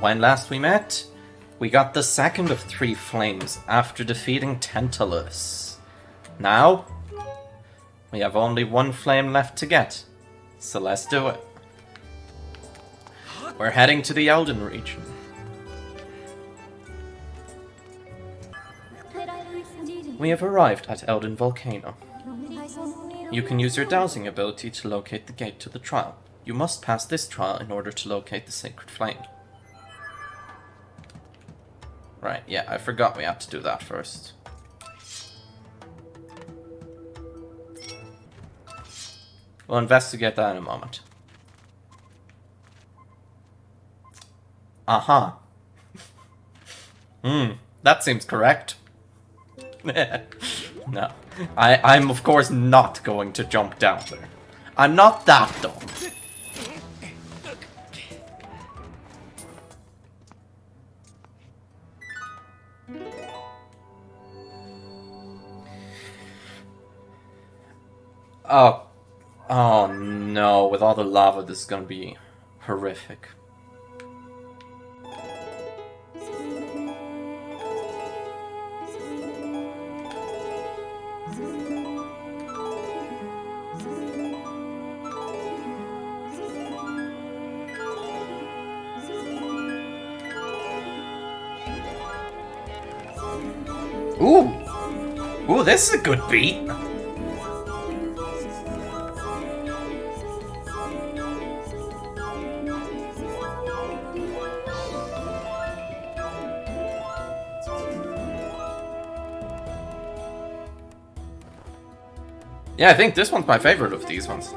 When last we met, we got the second of 3 flames after defeating Tantalus. Now, we have only 1 flame left to get, so let's do it. We're heading to the Elden region. We have arrived at Elden Volcano. You can use your dowsing ability to locate the gate to the trial. You must pass this trial in order to locate the sacred flame. Right, yeah, I forgot we had to do that first. We'll investigate that in a moment. Aha. That seems correct. No. I'm of course not going to jump down there. I'm not that dumb. Oh no, with all the lava this is gonna be horrific. Ooh, this is a good beat. Yeah, I think this one's my favorite of these ones.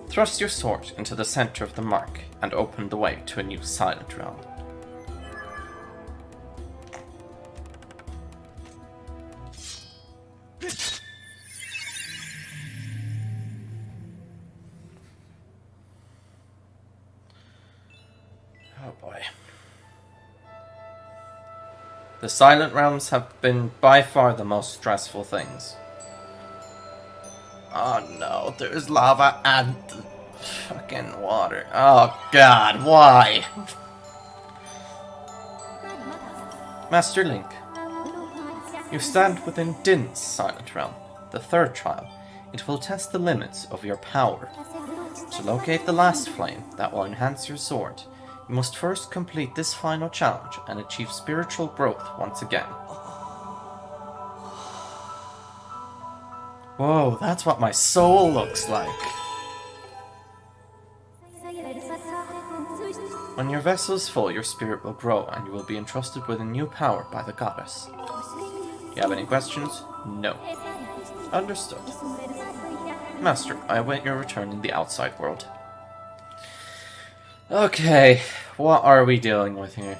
Thrust your sword into the center of the mark and open the way to a new silent realm. Oh boy. The silent realms have been by far the most stressful things. Oh no, there's lava and fucking water. Oh god, why? Master Link, you stand within Din's silent realm, the 3rd trial. It will test the limits of your power. To locate the last flame that will enhance your sword, you must first complete this final challenge and achieve spiritual growth once again. Whoa, that's what my soul looks like. When your vessel is full, your spirit will grow and you will be entrusted with a new power by the goddess. You have any questions? No. Understood. Master, I await your return in the outside world. Okay, what are we dealing with here?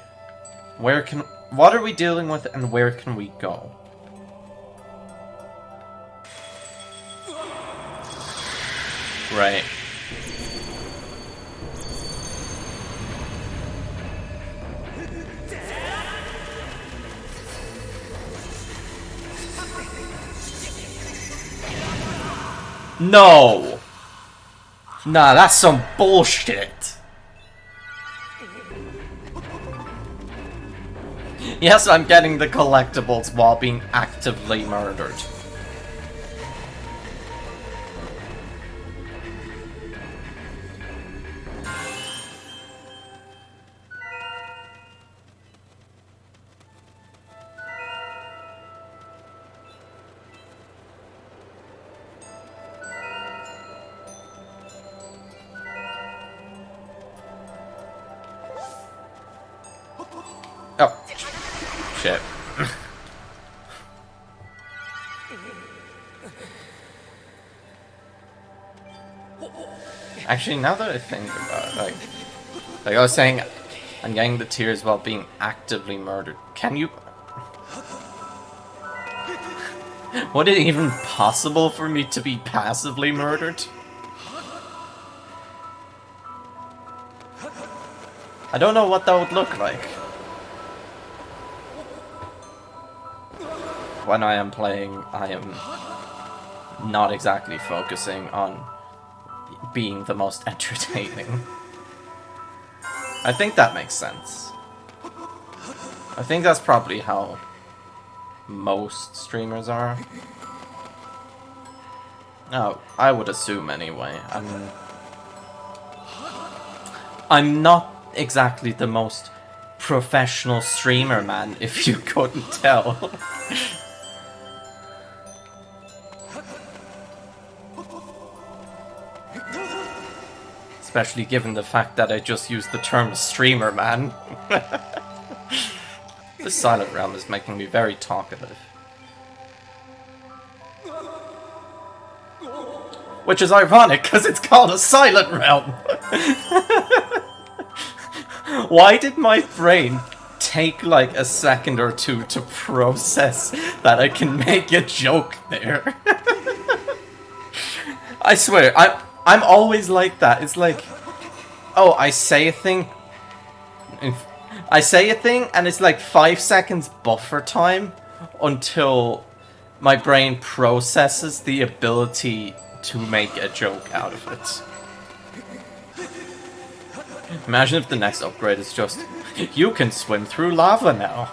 What are we dealing with and where can we go? Right. No! Nah, that's some bullshit. Yes, I'm getting the collectibles while being actively murdered. Oh. Shit. Actually, now that I think about it, like I was saying, I'm getting the tears while being actively murdered. Can you... Would it even possible for me to be passively murdered? I don't know what that would look like. When I am playing, I am not exactly focusing on being the most entertaining. I think that makes sense. I think that's probably how most streamers are. Oh, I would assume anyway. I'm not exactly the most professional streamer, man, if you couldn't tell. Especially given the fact that I just used the term streamer, man. This Silent Realm is making me very talkative. Which is ironic, because it's called a Silent Realm! Why did my brain take like a second or two to process that I can make a joke there? I swear, I'm always like that. It's like, oh, I say a thing, and it's like 5 seconds buffer time until my brain processes the ability to make a joke out of it. Imagine if the next upgrade is just, you can swim through lava now.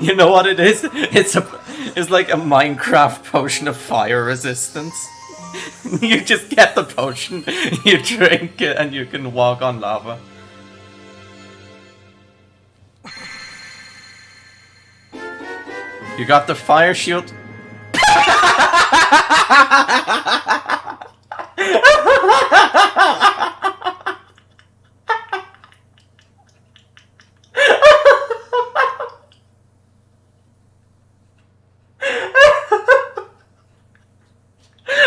You know what it is? It's like a Minecraft potion of fire resistance. You just get the potion, you drink it, and you can walk on lava. You got the fire shield.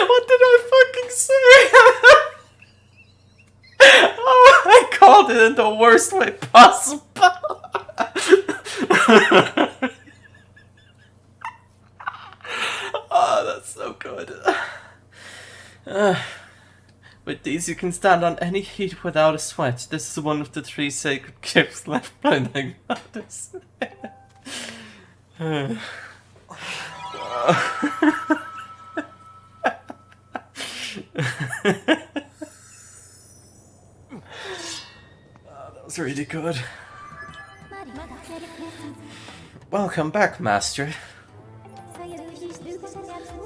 What did I fucking say? Oh, I called it in the worst way possible. Oh, that's so good. With these, you can stand on any heat without a sweat. This is one of the 3 sacred gifts left by the goddess. Oh, that was really good. Welcome back, Master.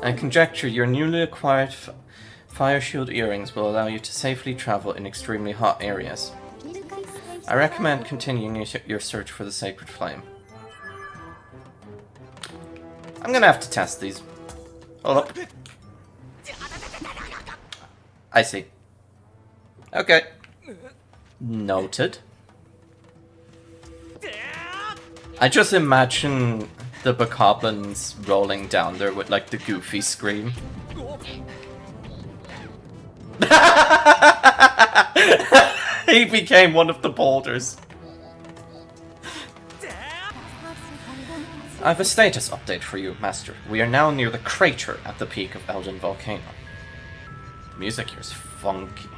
I conjecture your newly acquired fire shield earrings will allow you to safely travel in extremely hot areas. I recommend continuing your search for the sacred flame. I'm gonna have to test these. Hold up. I see. Okay. Noted. I just imagine the bokoblins rolling down there with like the goofy scream. He became one of the boulders. I have a status update for you, Master. We are now near the crater at the peak of Elden Volcano. The music here is funky.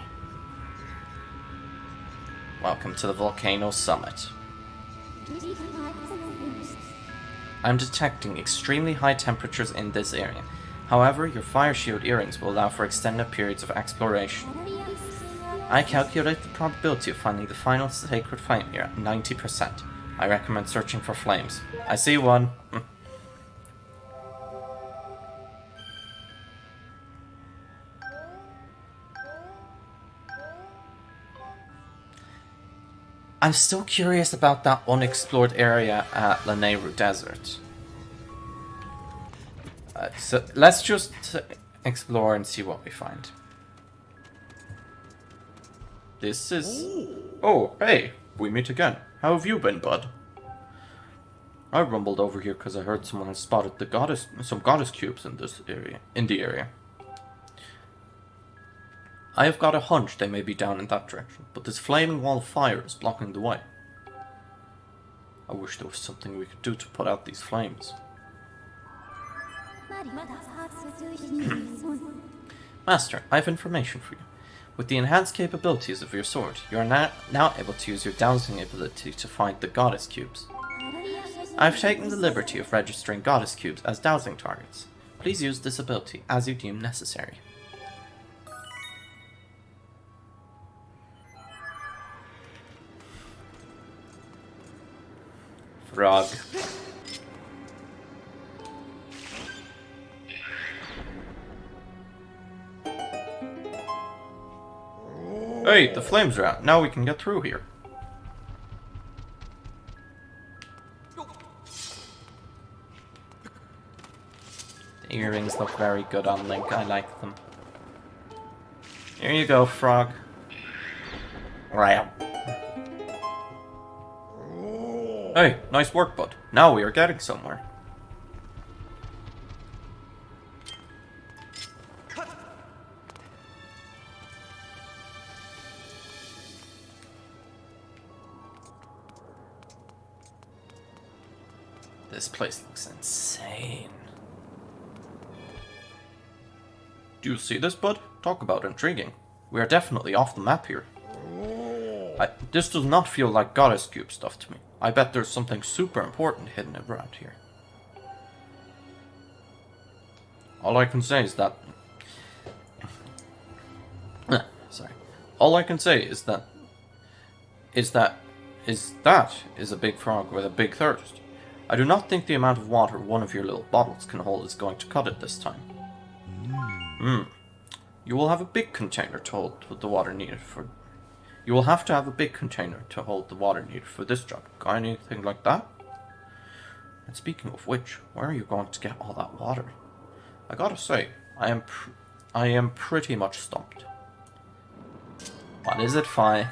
Welcome to the volcano summit. I'm detecting extremely high temperatures in this area. However, your fire shield earrings will allow for extended periods of exploration. I calculate the probability of finding the final sacred flame here at 90%. I recommend searching for flames. I see one. I'm still curious about that unexplored area at Lanayru Desert. So let's just explore and see what we find. This is... Oh, hey, we meet again. How have you been, bud? I rumbled over here because I heard someone had spotted some goddess cubes in the area. I have got a hunch they may be down in that direction, but this flaming wall of fire is blocking the way. I wish there was something we could do to put out these flames. Master, I have information for you. With the enhanced capabilities of your sword, you are now able to use your dowsing ability to find the goddess cubes. I have taken the liberty of registering goddess cubes as dowsing targets. Please use this ability as you deem necessary. Frog. Hey, the flames are out. Now we can get through here. The earrings look very good on Link. I like them. Here you go, frog. Right. Hey, nice work, bud. Now we are getting somewhere. This place looks insane. Do you see this, bud? Talk about intriguing. We are definitely off the map here. This does not feel like goddess cube stuff to me. I bet there's something super important hidden around here. All I can say is that... sorry. All I can say is that is a big frog with a big thirst. I do not think the amount of water one of your little bottles can hold is going to cut it this time. You will have a big container to hold the water needed for... You will have to have a big container to hold the water needed for this job. Got anything like that? And speaking of which, where are you going to get all that water? I gotta say, I am pretty much stumped. What is it, Fi?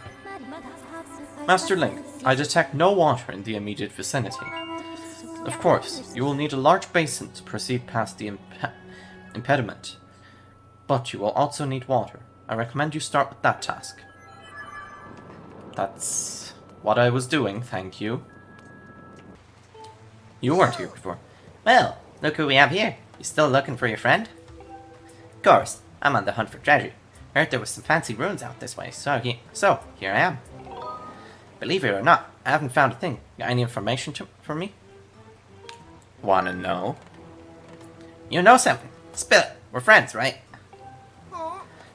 Master Link, I detect no water in the immediate vicinity. Of course, you will need a large basin to proceed past the impediment. But you will also need water. I recommend you start with that task. That's what I was doing, thank you. You weren't here before. Well, look who we have here. You still looking for your friend? Of course, I'm on the hunt for treasure. Heard there was some fancy ruins out this way, so here I am. Believe it or not, I haven't found a thing. Got any information for me? Wanna know? You know something. Spill it. We're friends, right?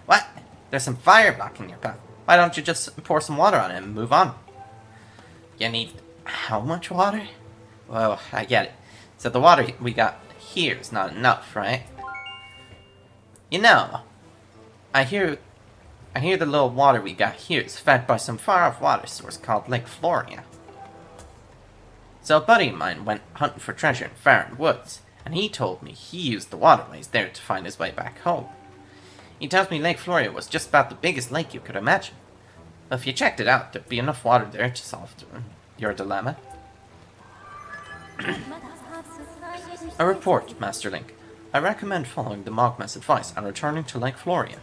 What? There's some fire blocking your path. Why don't you just pour some water on it and move on? You need how much water? Well, I get it. So the water we got here is not enough, right? You know, I hear the little water we got here is fed by some far-off water source called Lake Floria. So a buddy of mine went hunting for treasure in Farron Woods, and he told me he used the waterways there to find his way back home. He tells me Lake Floria was just about the biggest lake you could imagine. But if you checked it out, there'd be enough water there to solve your dilemma. A report, Master Link. I recommend following the Mogma's advice and returning to Lake Floria.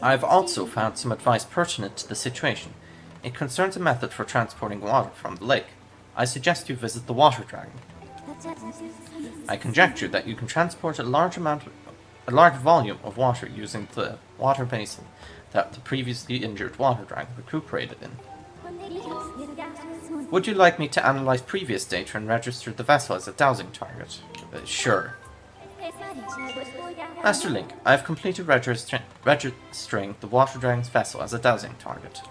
I have also found some advice pertinent to the situation. It concerns a method for transporting water from the lake. I suggest you visit the Water Dragon. I conjecture that you can transport a large volume of water using the water basin that the previously injured Water Dragon recuperated in. Would you like me to analyze previous data and register the vessel as a dowsing target? Sure. Master Link, I have completed registering the Water Dragon's vessel as a dowsing target.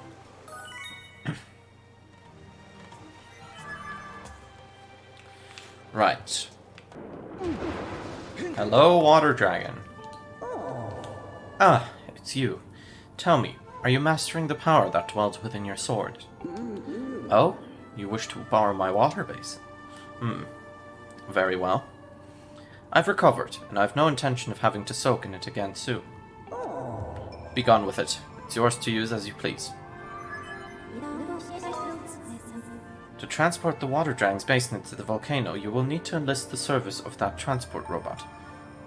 Right. Hello, Water Dragon. Ah, it's you. Tell me, are you mastering the power that dwells within your sword? Oh, you wish to borrow my water basin? Very well. I've recovered, and I've no intention of having to soak in it again soon. Be gone with it. It's yours to use as you please. To transport the Water Dragon's basin into the volcano, you will need to enlist the service of that transport robot.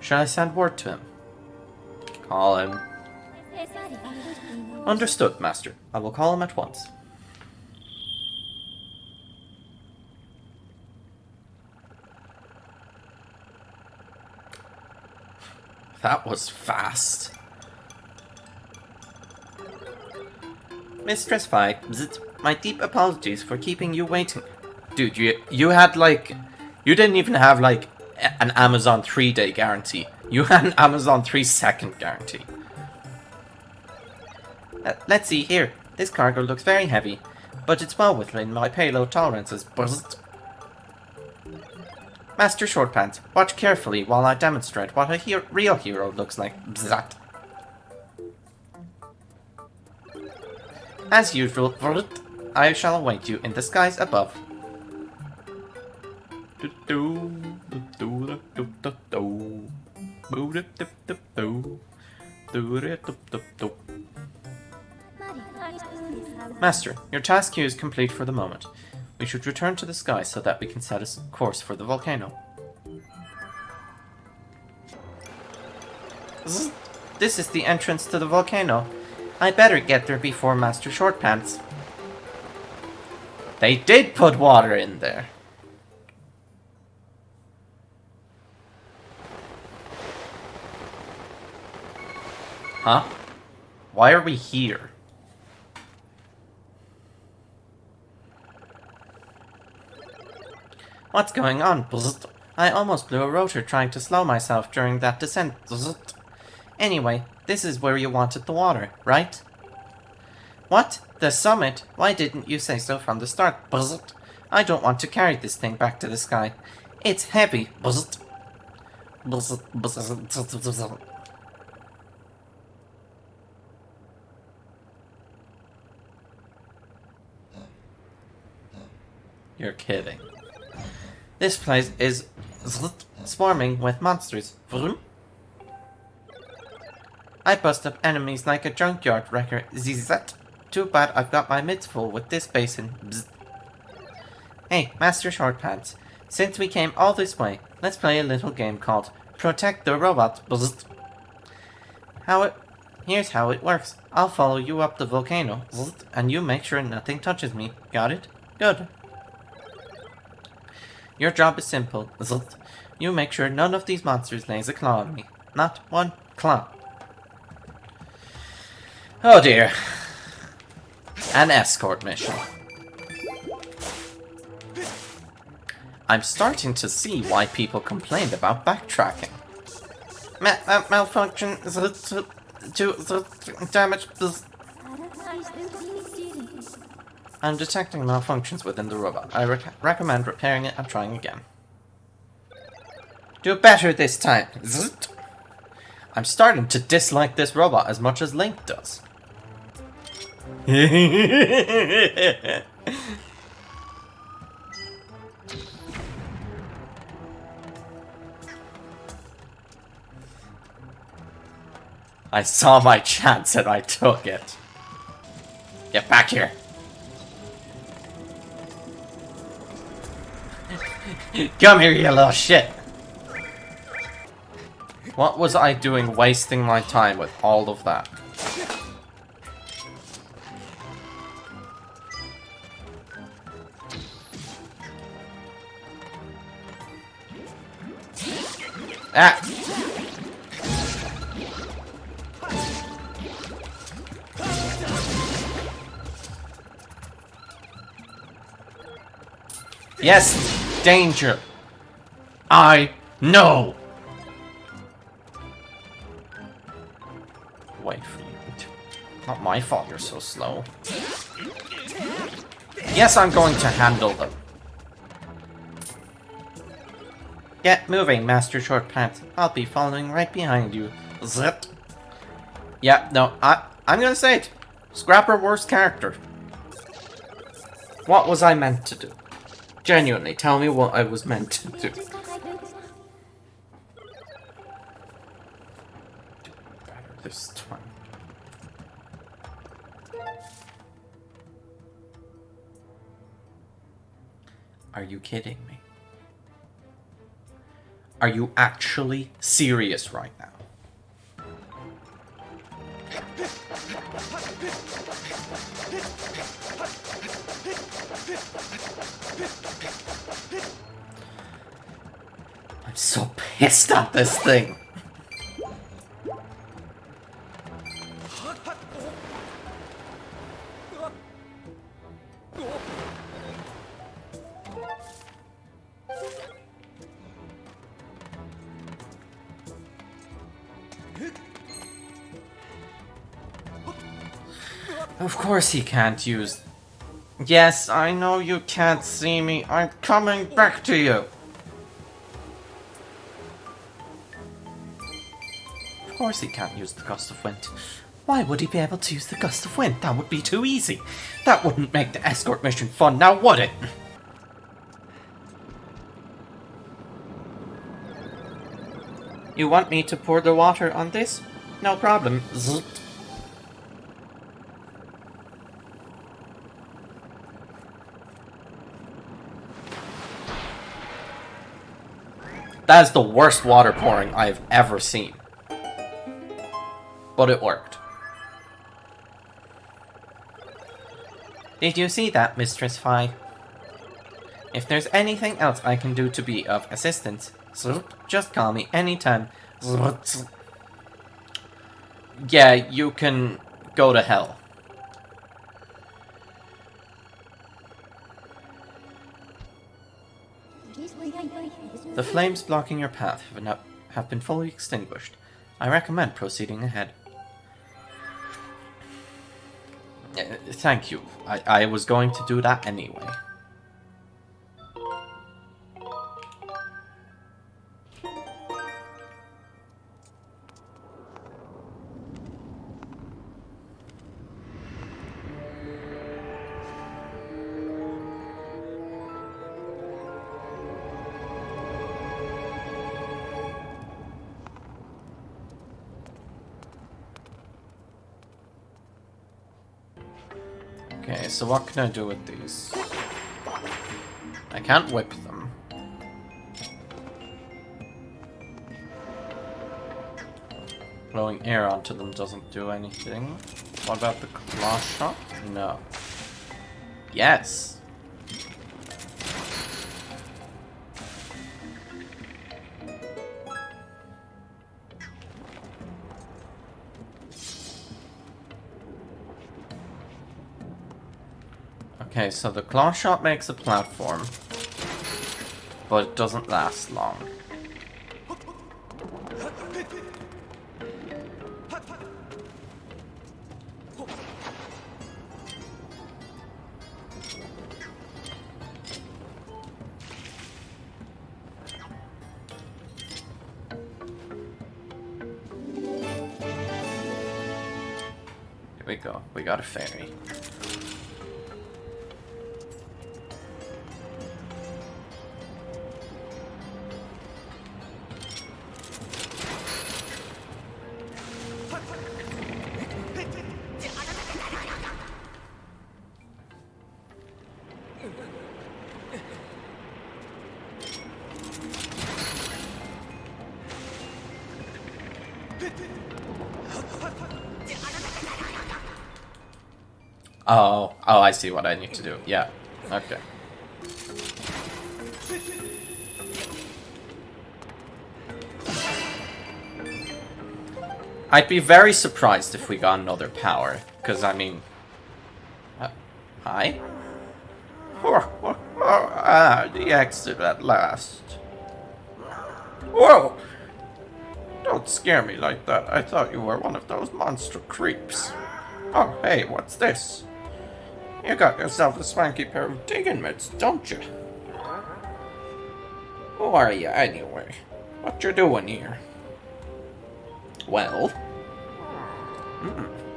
Shall I send word to him? Call him. Understood, Master. I will call him at once. That was fast. Mistress Fi, my deep apologies for keeping you waiting. Dude, you had like... You didn't even have like an Amazon 3-day guarantee. You had an Amazon 3-second guarantee. Let's see here. This cargo looks very heavy. but it's well within my payload tolerances. Bzzzt. Master Shortpants, watch carefully while I demonstrate what a real hero looks like. Bzzzt. As usual, I shall await you in the skies above. Master, your task here is complete for the moment. We should return to the sky so that we can set a course for the volcano. This is the entrance to the volcano. I better get there before Master Shortpants. They did put water in there. Huh? Why are we here? What's going on? Bzzzt. I almost blew a rotor trying to slow myself during that descent. Bzzzt. Anyway, this is where you wanted the water, right? What? The summit? Why didn't you say so from the start? Bzzzt. I don't want to carry this thing back to the sky. It's heavy. Bzzzt. Bzzzt. Bzzzt. Bzzzt. You're kidding. This place is swarming with monsters. Vroom. I bust up enemies like a junkyard wrecker. Zzz. Too bad I've got my mitts full with this basin. Bzz. Hey, Master Shortpants. Since we came all this way, let's play a little game called Protect the Robot. Bzz. Here's how it works. I'll follow you up the volcano, and you make sure nothing touches me. Got it? Good. Your job is simple. You make sure none of these monsters lays a claw on me. Not one claw. Oh dear. An escort mission. I'm starting to see why people complained about backtracking. Malfunction. Damage. I'm detecting malfunctions within the robot. I recommend repairing it and trying again. Do better this time. Zzzt. I'm starting to dislike this robot as much as Link does. I saw my chance and I took it. Get back here. Come here, you little shit! What was I doing wasting my time with all of that? Ah! Yes! Danger! I know! Wait for you. Not my fault you're so slow. Yes, I'm going to handle them. Get moving, Master Shortpants. I'll be following right behind you. Zip. Yeah, no, I'm gonna say it. Scrap her worst character. What was I meant to do? Genuinely, tell me what I was meant to do. Do better this time. Are you kidding me? Are you actually serious right now? I'm so pissed at this thing. Of course he can't use Yes, I know you can't see me. I'm coming back to you. Of course he can't use the gust of wind. Why would he be able to use the gust of wind? That would be too easy. That wouldn't make the escort mission fun, now would it? You want me to pour the water on this? No problem. Zzz. That is the worst water pouring I've ever seen. But it worked. Did you see that, Mistress Fi? If there's anything else I can do to be of assistance, just call me anytime. Yeah, you can go to hell. The flames blocking your path have been fully extinguished. I recommend proceeding ahead. Thank you. I was going to do that anyway. Okay, so what can I do with these? I can't whip them. Blowing air onto them doesn't do anything. What about the claw shot? No. Yes! Okay, so the claw shot makes a platform, but it doesn't last long. Here we go, we got a fairy. Oh, I see what I need to do. Yeah, okay. I'd be very surprised if we got another power, because I mean... hi? The exit at last. Whoa! Don't scare me like that. I thought you were one of those monster creeps. Oh, hey, what's this? You got yourself a swanky pair of digging mitts, don't you? Who are you, anyway? What you doing here? Well...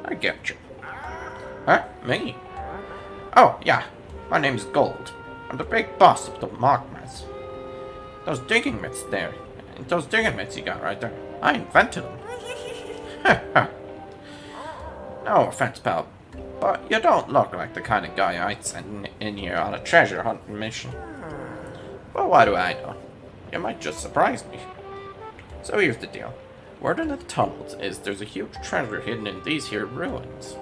I get you. Huh? Me? Oh, yeah. My name's Gold. I'm the big boss of the Magmas. Those digging mitts there. Those digging mitts you got right there. I invented them. No offense, pal, but you don't look like the kind of guy I'd send in here on a treasure hunting mission. But what do I know? You might just surprise me. So here's the deal. Word in the tunnels is there's a huge treasure hidden in these here ruins.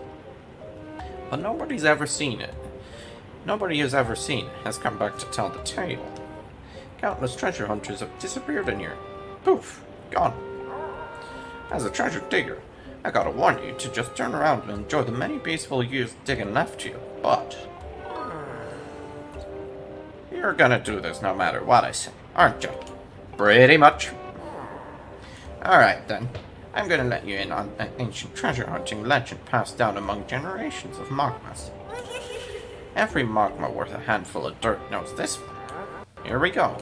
But nobody's ever seen it. Nobody who's ever seen it has come back to tell the tale. Countless treasure hunters have disappeared in here. Poof, gone. As a treasure digger, I gotta warn you to just turn around and enjoy the many peaceful years digging left to you, but... you're gonna do this no matter what I say, aren't you? Pretty much. Alright then, I'm gonna let you in on an ancient treasure hunting legend passed down among generations of Magmas. Every magma worth a handful of dirt knows this one. Here we go.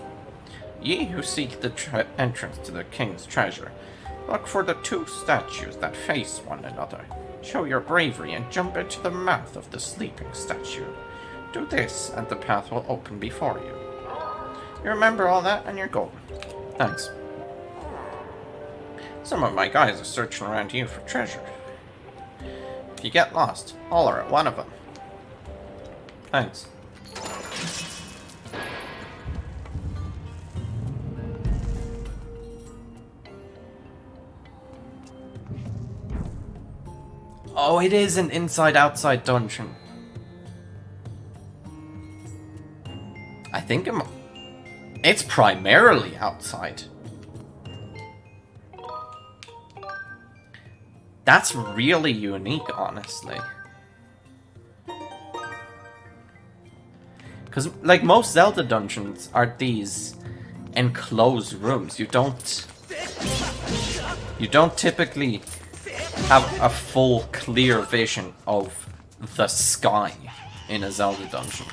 Ye who seek the entrance to the king's treasure, look for the two statues that face one another. Show your bravery and jump into the mouth of the sleeping statue. Do this, and the path will open before you. You remember all that, and you're golden. Thanks. Some of my guys are searching around here for treasure. If you get lost, holler at one of them. Thanks. Oh, it is an inside-outside dungeon. I think it's primarily outside. That's really unique, honestly. Because, like, most Zelda dungeons are these enclosed rooms. You don't typically have a full, clear vision of the sky in a Zelda dungeon.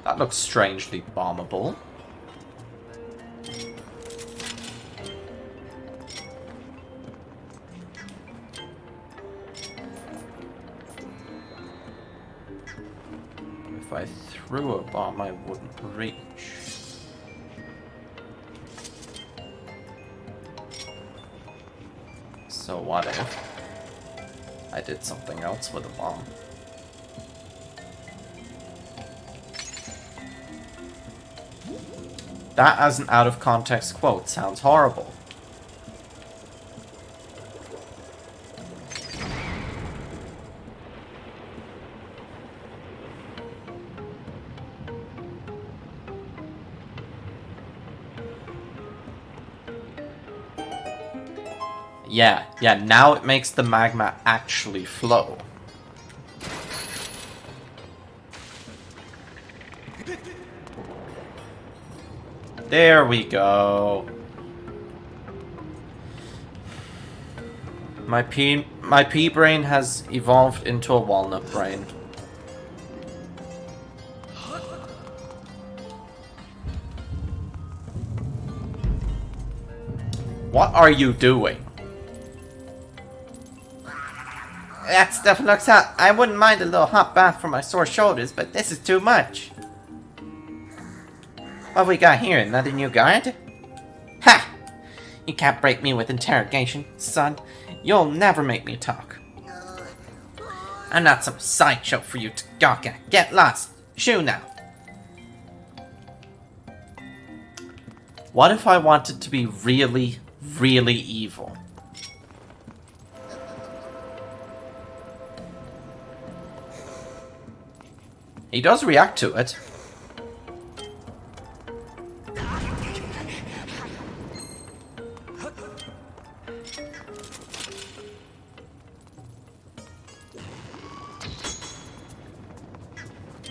That looks strangely bombable. If I threw a bomb, I wouldn't reach. So what if I did something else with a bomb? That as an out-of-context quote sounds horrible. Yeah, now it makes the magma actually flow. There we go. My pea brain has evolved into a walnut brain. What are you doing? That stuff looks hot. I wouldn't mind a little hot bath for my sore shoulders, but this is too much. What have we got here? Another new guard? Ha! You can't break me with interrogation, son. You'll never make me talk. I'm not some sideshow for you to gawk at. Get lost. Shoo now. What if I wanted to be really, really evil? He does react to it.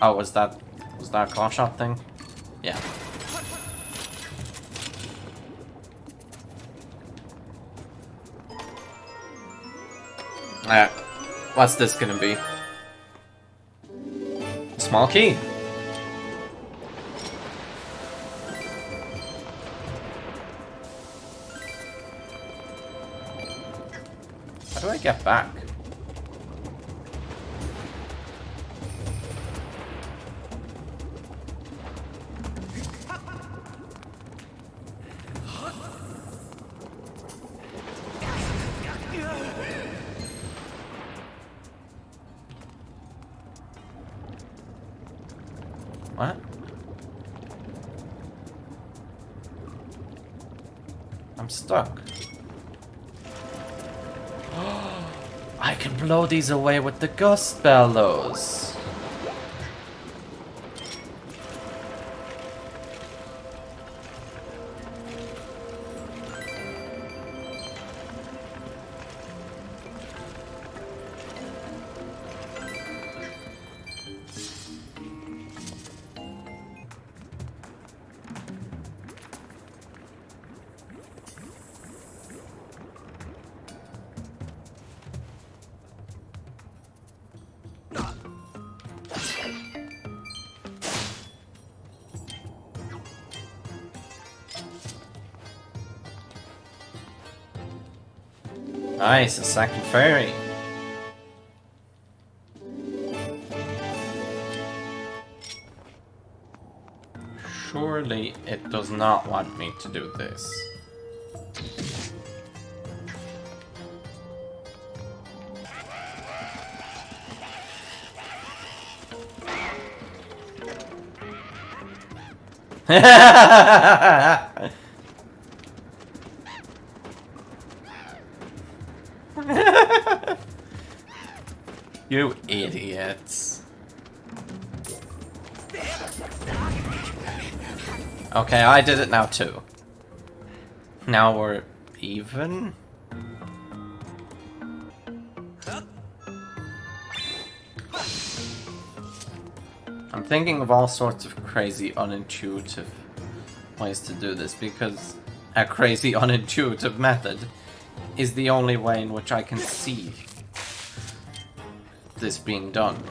Oh, was that a claw shot thing? Yeah. Alright. What's this gonna be? Small key. How do I get back? What? I'm stuck. I can blow these away with the gust bellows. Nice, a second fairy. Surely it does not want me to do this. You idiots. Okay, I did it now too. Now we're even? I'm thinking of all sorts of crazy, unintuitive ways to do this, because a crazy, unintuitive method is the only way in which I can see this being done.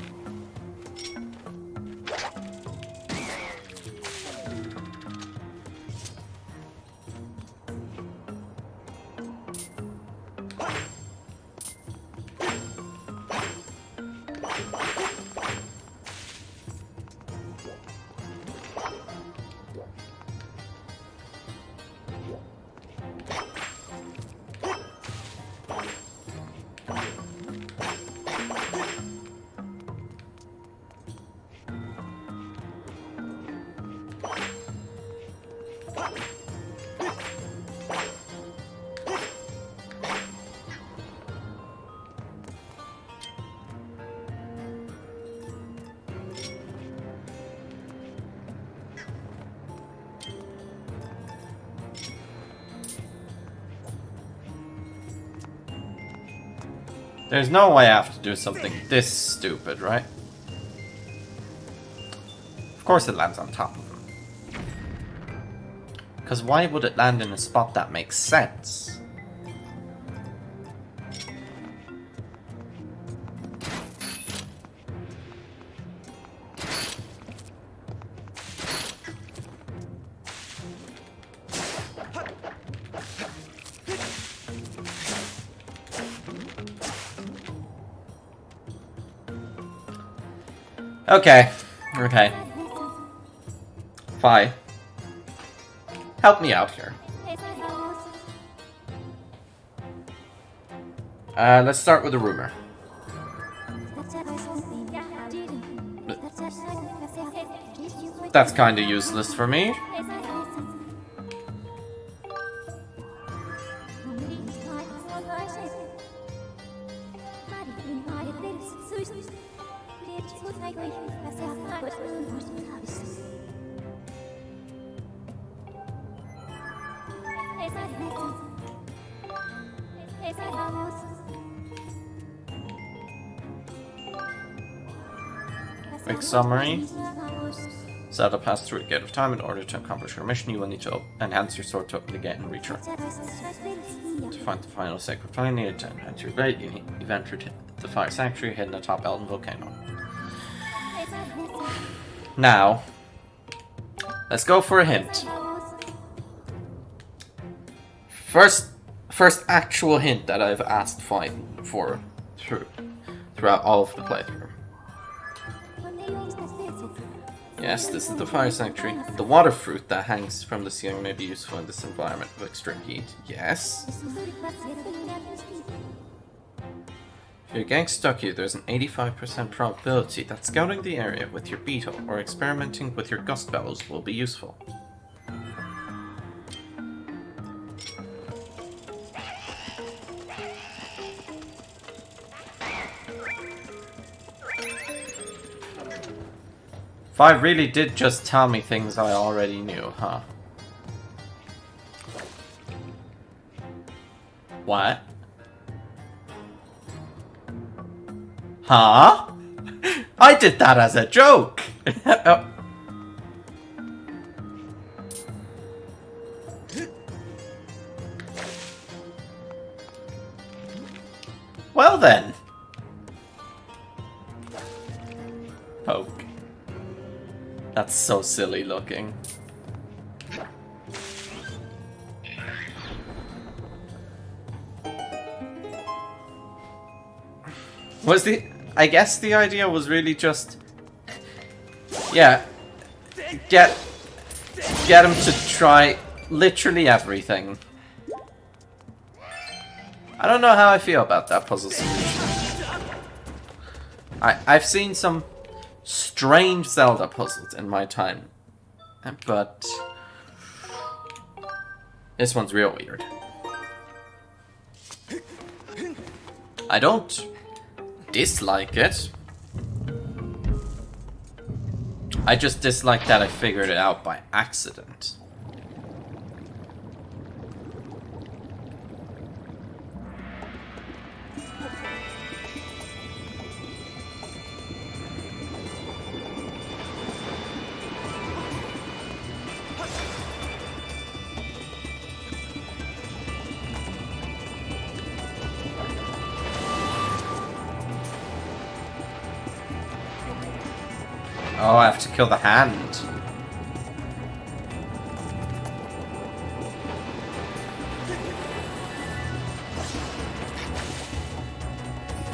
There's no way I have to do something this stupid, right? Of course it lands on top of him. Because why would it land in a spot that makes sense? Okay. Okay. Fine. Help me out here. Let's start with a rumor. That's kinda useless for me. Quick summary. Zelda passed through a gate of time. In order to accomplish her mission, you will need to enhance your sword to open the gate and return. To find the final sacred flame, you need to enhance your blade. You've entered the Fire Sanctuary hidden atop Elden Volcano. Now, let's go for a hint. First actual hint that I've asked for throughout all of the playthrough. Yes, this is the Fire Sanctuary. The water fruit that hangs from the ceiling may be useful in this environment of extreme heat. Yes. If you're getting stuck here, there's an 85% probability that scouting the area with your beetle or experimenting with your gust bellows will be useful. I really did just tell me things I already knew, huh? What? Huh? I did that as a joke! Oh. Well then. Poke. That's so silly looking. Was the... I guess the idea was really just... Yeah. Get him to try literally everything. I don't know how I feel about that puzzle solution. I've seen some strange Zelda puzzles in my time. But... this one's real weird. I don't dislike it. I just dislike that I figured it out by accident. Oh, I have to kill the hand.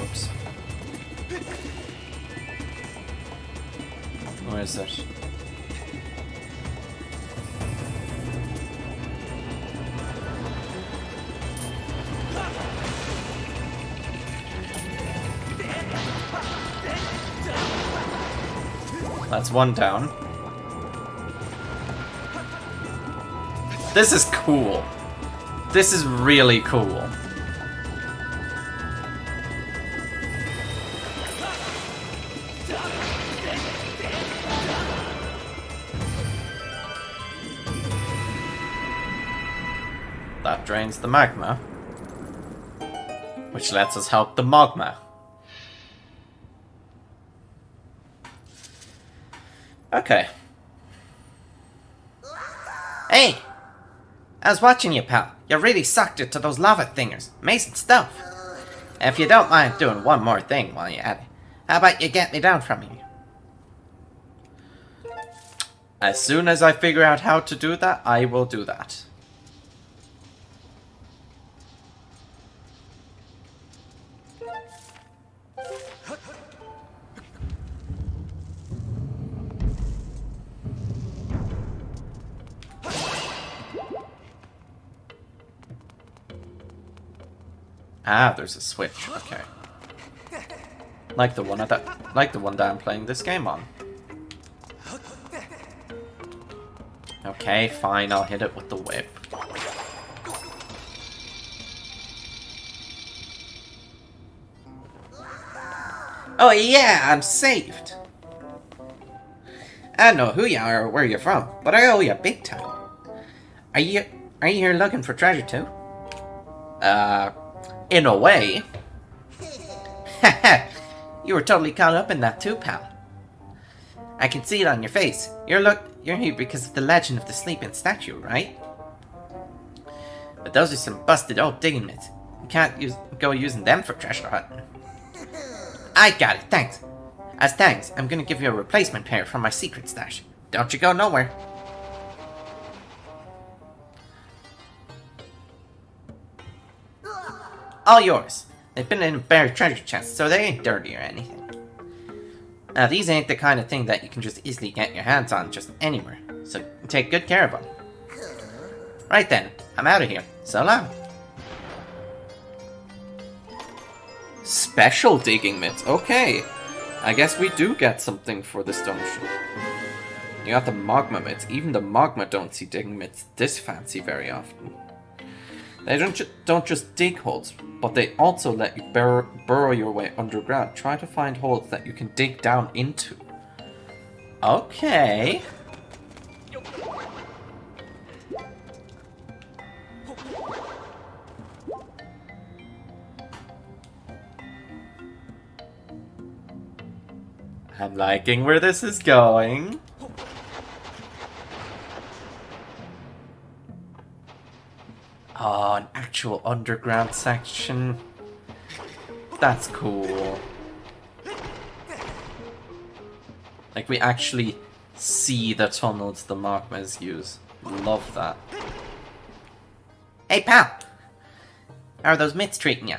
Oops. Where is it? That's one down. This is cool. This is really cool. That drains the magma, which lets us help the Mogma. Okay. Hey! I was watching you, pal. You really sucked it to those lava thingers. Amazing stuff. If you don't mind doing one more thing while you're at it, how about you get me down from here? As soon as I figure out how to do that, I will do that. Ah, there's a switch. Okay. Like the one that I'm playing this game on. Okay, fine, I'll hit it with the whip. Oh yeah, I'm saved. I don't know who you are or where you're from, but I owe you big time. Are you here looking for treasure too? In a way. Haha, you were totally caught up in that too, pal. I can see it on your face. You're here because of the Legend of the Sleeping Statue, right? But those are some busted old digging mitts. You can't go using them for treasure hunting. I got it, thanks. As thanks, I'm gonna give you a replacement pair from my secret stash. Don't you go nowhere. All yours. They've been in a buried treasure chest, so they ain't dirty or anything. Now, these ain't the kind of thing that you can just easily get your hands on just anywhere, so take good care of them. Right then, I'm out of here. So long. Special digging mitts. Okay. I guess we do get something for this dungeon. You got the Mogma mitts. Even the Mogma don't see digging mitts this fancy very often. They don't just dig holes, but they also let you burrow your way underground. Try to find holes that you can dig down into. Okay. I'm liking where this is going. Oh, an actual underground section. That's cool. Like, we actually see the tunnels the Mogmas use. Love that. Hey, pal! How are those mitts treating you?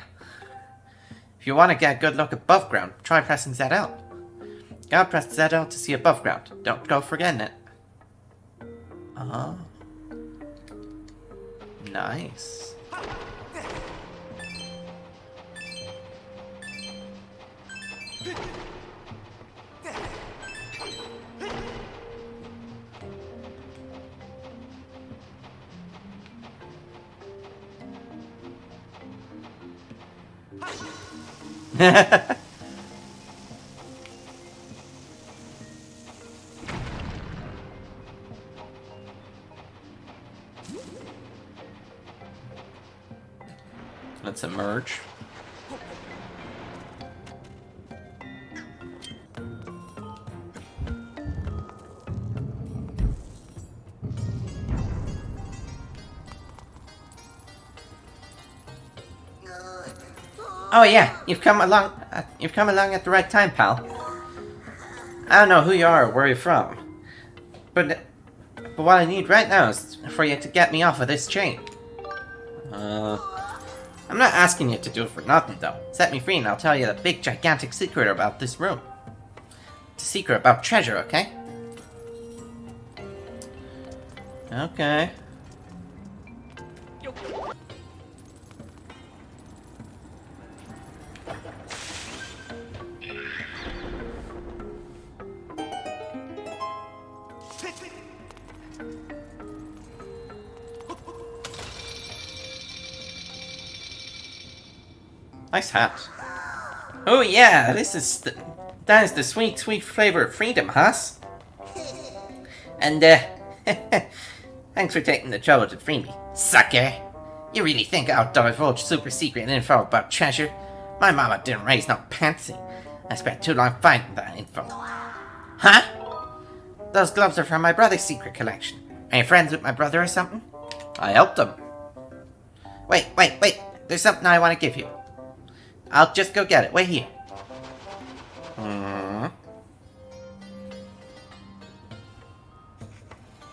If you want to get a good look above ground, try pressing ZL. Gotta press ZL to see above ground. Don't go forgetting it. Oh. Nice. Let's emerge. Oh yeah, you've come along at the right time, pal. I don't know who you are or where you're from, but what I need right now is for you to get me off of this chain. I'm not asking you to do it for nothing, though. Set me free and I'll tell you the big, gigantic secret about this room. It's a secret about treasure, okay? Okay. Nice hat. Oh yeah, that is the sweet, sweet flavor of freedom, Haas. And thanks for taking the trouble to free me, sucker. You really think I'll divulge super secret info about treasure? My mama didn't raise no pansy. I spent too long finding that info. Huh? Those gloves are from my brother's secret collection. Are you friends with my brother or something? I helped him. Wait. There's something I want to give you. I'll just go get it. Wait here.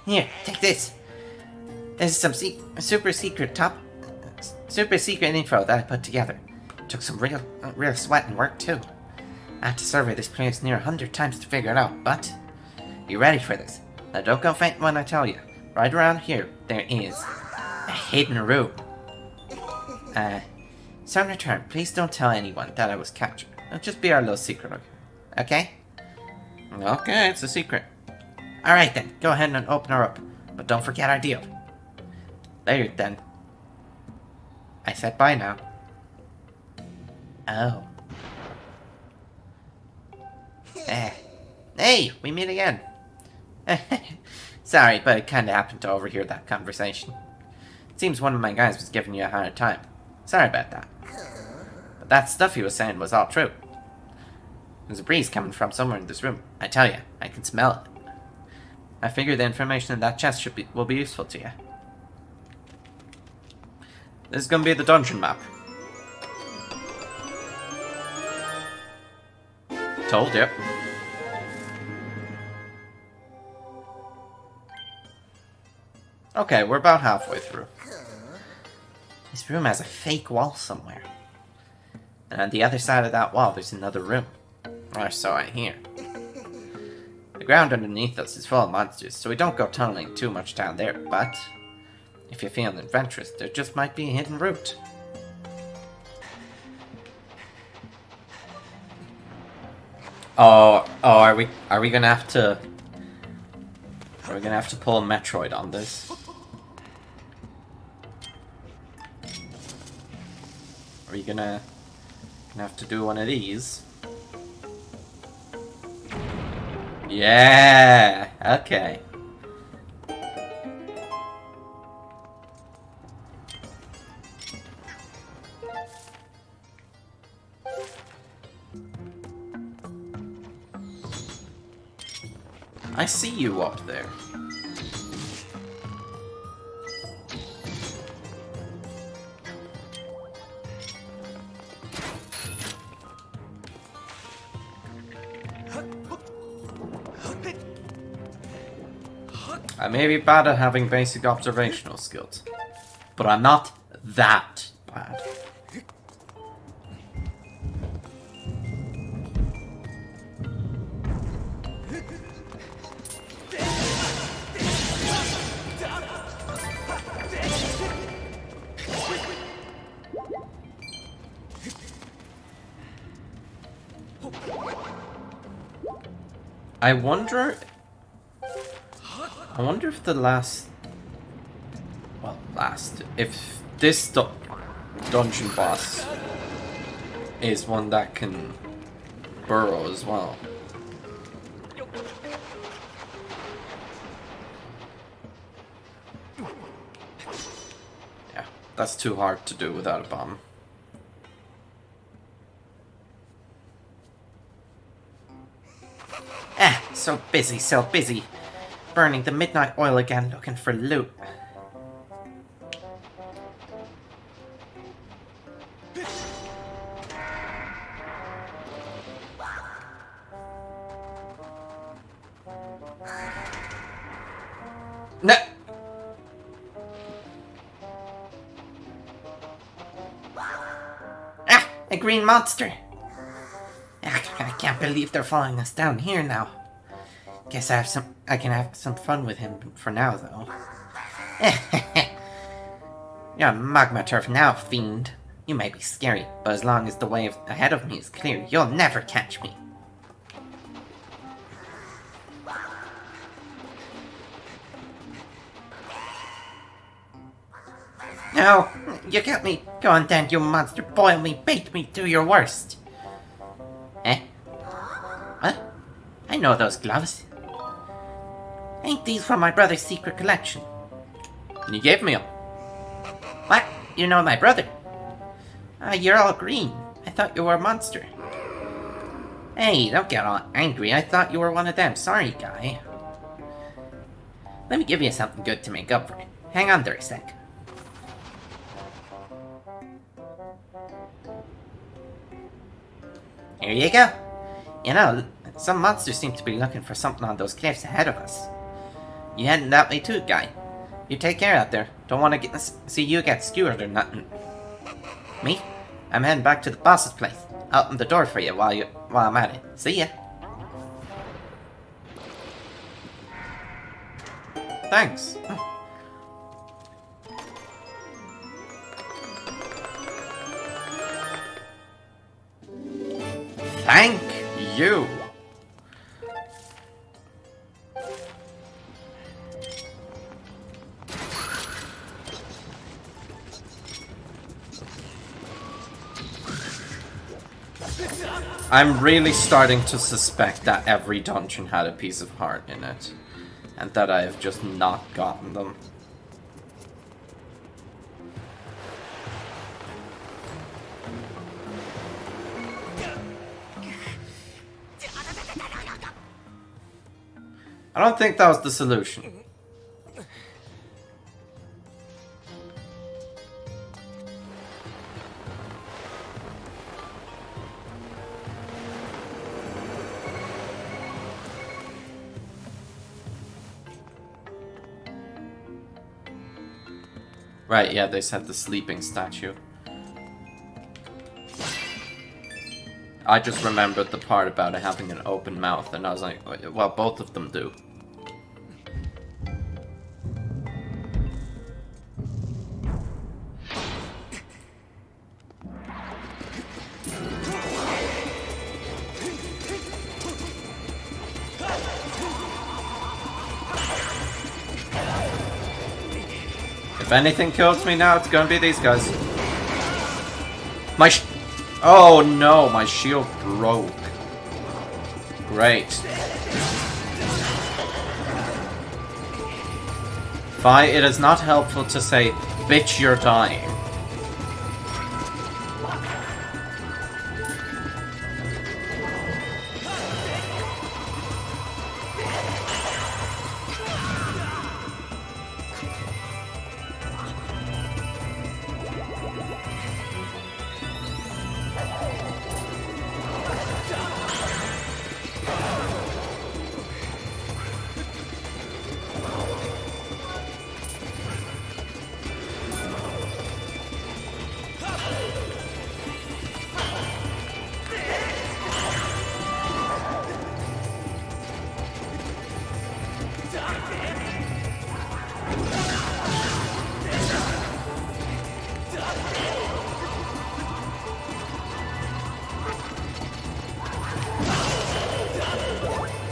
Here, take this. This is some super secret info that I put together. Took some real sweat and work too. I had to survey this place near 100 times to figure it out, but you ready for this? Now don't go faint when I tell you. Right around here, there is a hidden room. So in return, please don't tell anyone that I was captured. It'll just be our little secret, okay? Okay, it's a secret. Alright then, go ahead and open her up. But don't forget our deal. Later then. I said bye now. Oh. Hey, we meet again. Sorry, but I kinda happened to overhear that conversation. It seems one of my guys was giving you a hard time. Sorry about that. But that stuff he was saying was all true. There's a breeze coming from somewhere in this room. I tell you, I can smell it. I figure the information in that chest will be useful to you. This is gonna be the dungeon map. Told you. Okay, we're about halfway through. This room has a fake wall somewhere. And on the other side of that wall, there's another room. Or so I hear. The ground underneath us is full of monsters, so we don't go tunneling too much down there, but if you're feeling adventurous, there just might be a hidden route. Are we gonna have to... Are we gonna have to pull a Metroid on this? Are you gonna have to do one of these? Yeah! Okay. I see you up there. I may be bad at having basic observational skills, but I'm not that bad. I wonder if the if this dungeon boss is one that can burrow as well. Yeah, that's too hard to do without a bomb. So busy, so busy. Burning the midnight oil again, looking for loot. No. Ah, a green monster. I can't believe they're following us down here now. Guess I can have some fun with him for now, though. You're magma turf now, fiend. You may be scary, but as long as the way ahead of me is clear, you'll never catch me. No, you got me. Go on then, you monster. Boil me, bake me, do your worst. Eh? What? I know those gloves. Ain't these from my brother's secret collection? You gave me them. What? You know my brother? You're all green. I thought you were a monster. Hey, don't get all angry. I thought you were one of them. Sorry, guy. Let me give you something good to make up for it. Hang on there a sec. Here you go. You know, some monsters seem to be looking for something on those cliffs ahead of us. You heading that way too, guy? You take care out there. Don't want to see you get skewered or nothing. Me? I'm heading back to the boss's place. I'll open the door for you while I'm at it. See ya. Thanks. Thank you. I'm really starting to suspect that every dungeon had a piece of heart in it, and that I have just not gotten them. I don't think that was the solution. Right, yeah, they said the sleeping statue. I just remembered the part about it having an open mouth, and I was like, well, both of them do. If anything kills me now, it's gonna be these guys. Oh no, my shield broke. Great. Fi, it is not helpful to say, bitch, you're dying.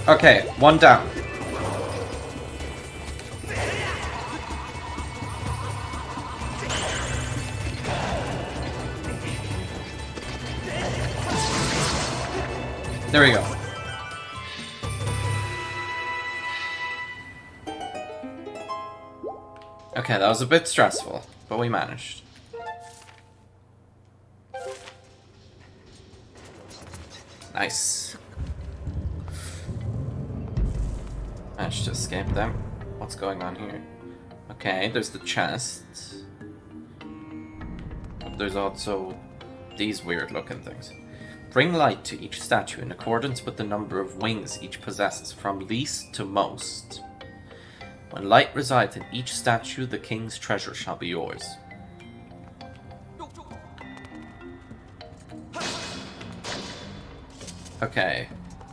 Okay, one down. There we go. Okay, that was a bit stressful, but we managed. Nice. Managed to escape them. What's going on here? Okay, there's the chest. But there's also these weird looking things. Bring light to each statue in accordance with the number of wings each possesses, from least to most. When light resides in each statue, the king's treasure shall be yours. Okay.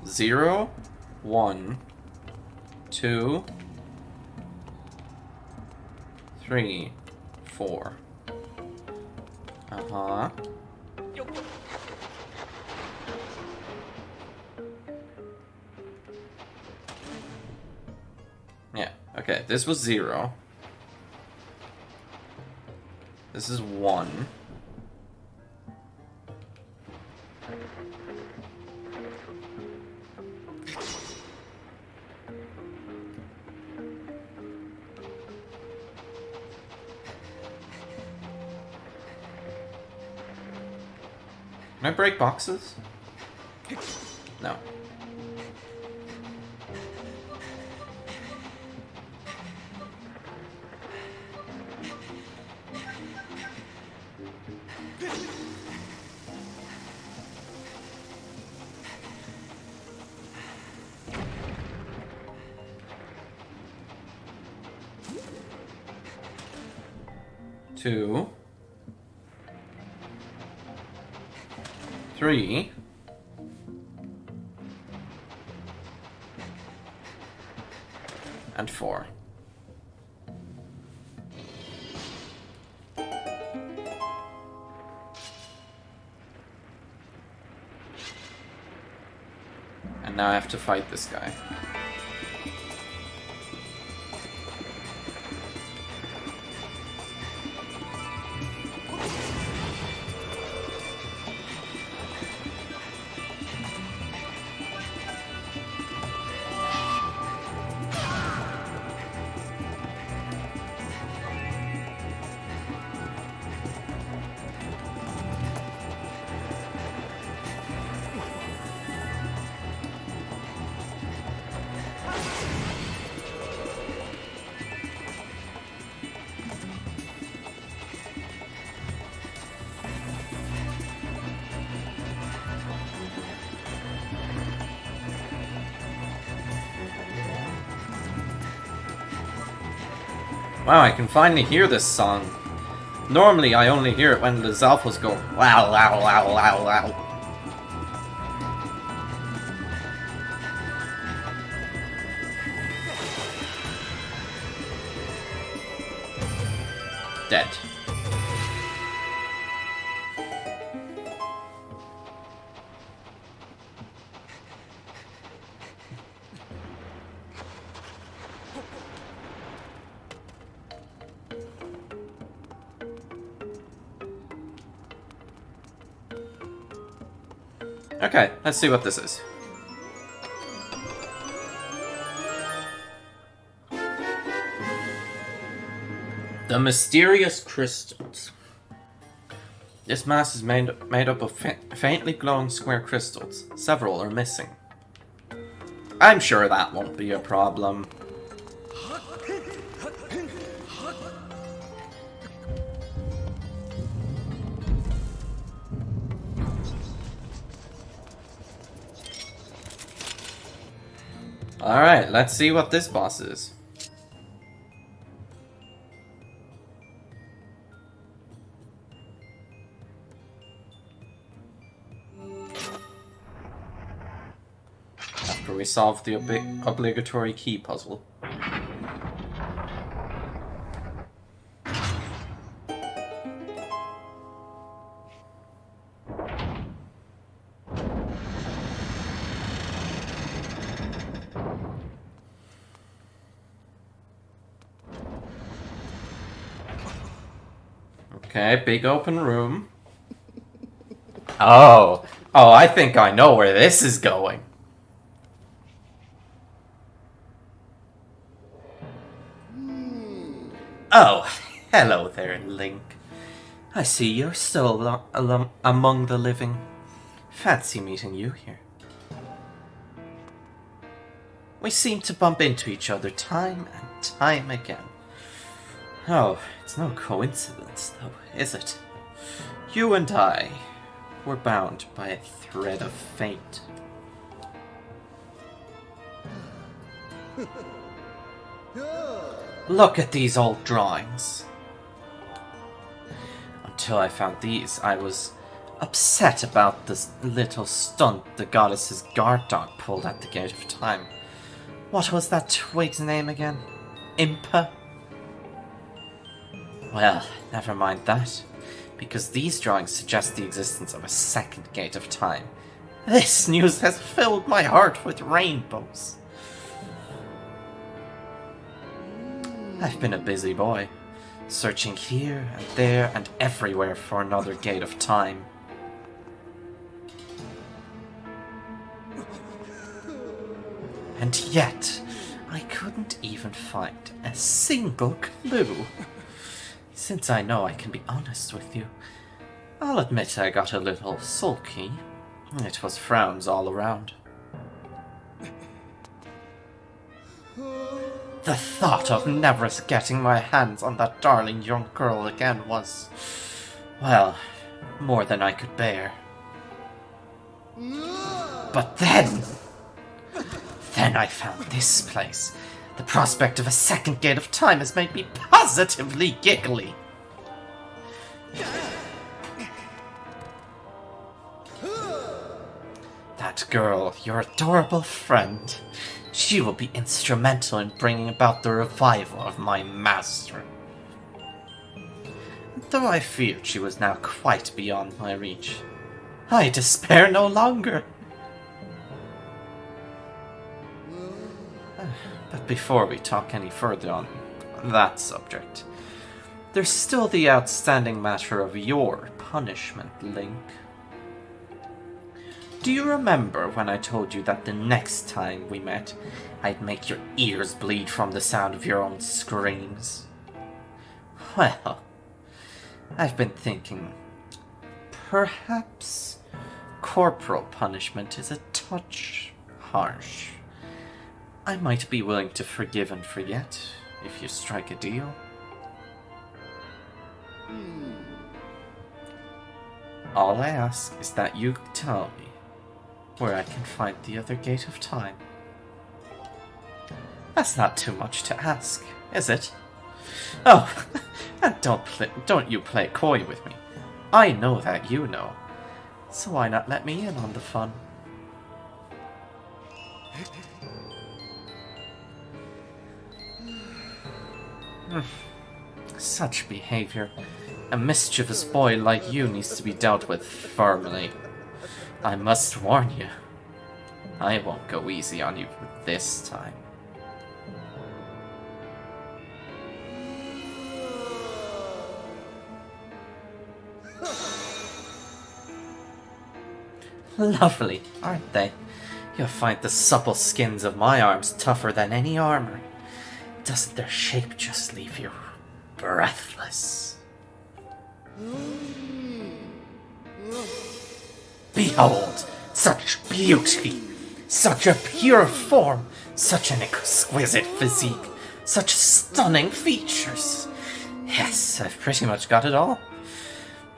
0, 1, 2, 3, 4. Uh-huh. Yeah, okay, this was 0. This is 1. Can I break boxes? No. Two. 3. And 4. And now I have to fight this guy. Wow, I can finally hear this song. Normally, I only hear it when the Zalphos go wow, wow, wow, wow, wow. Dead. Okay, let's see what this is. The mysterious crystals. This mass is made up of faintly glowing square crystals. Several are missing. I'm sure that won't be a problem. Alright, let's see what this boss is. After we solve the obligatory key puzzle. Okay, big open room. Oh, I think I know where this is going. Oh, hello there, Link. I see you're still among the living. Fancy meeting you here. We seem to bump into each other time and time again. Oh, it's no coincidence, though, is it? You and I were bound by a thread of fate. Look at these old drawings. Until I found these, I was upset about this little stunt the goddess's guard dog pulled at the Gate of Time. What was that twig's name again? Impa? Well, never mind that, because these drawings suggest the existence of a second Gate of Time. This news has filled my heart with rainbows. I've been a busy boy, searching here and there and everywhere for another Gate of Time. And yet, I couldn't even find a single clue. Since I know I can be honest with you, I'll admit I got a little sulky. It was frowns all around. The thought of never getting my hands on that darling young girl again was, well, more than I could bear. But then I found this place. The prospect of a second Gate of Time has made me positively giggly. That girl, your adorable friend, she will be instrumental in bringing about the revival of my master. Though I feared she was now quite beyond my reach, I despair no longer. But before we talk any further on that subject, there's still the outstanding matter of your punishment, Link. Do you remember when I told you that the next time we met, I'd make your ears bleed from the sound of your own screams? Well, I've been thinking, perhaps corporal punishment is a touch harsh. I might be willing to forgive and forget if you strike a deal. All I ask is that you tell me where I can find the other Gate of Time. That's not too much to ask, is it? Oh, and don't you play coy with me. I know that you know, so why not let me in on the fun? Such behavior. A mischievous boy like you needs to be dealt with firmly. I must warn you, I won't go easy on you this time. Lovely, aren't they? You'll find the supple skins of my arms tougher than any armor. Doesn't their shape just leave you breathless? Behold, such beauty, such a pure form, such an exquisite physique, such stunning features. Yes, I've pretty much got it all.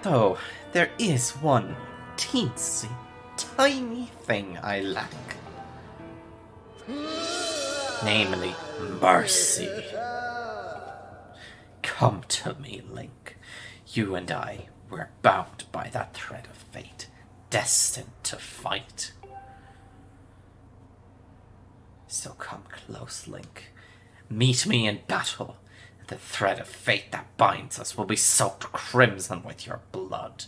Though, there is one teensy, tiny thing I lack. Namely, mercy. Come to me, Link. You and I were bound by that thread of fate, destined to fight. So come close, Link. Meet me in battle, and the thread of fate that binds us will be soaked crimson with your blood.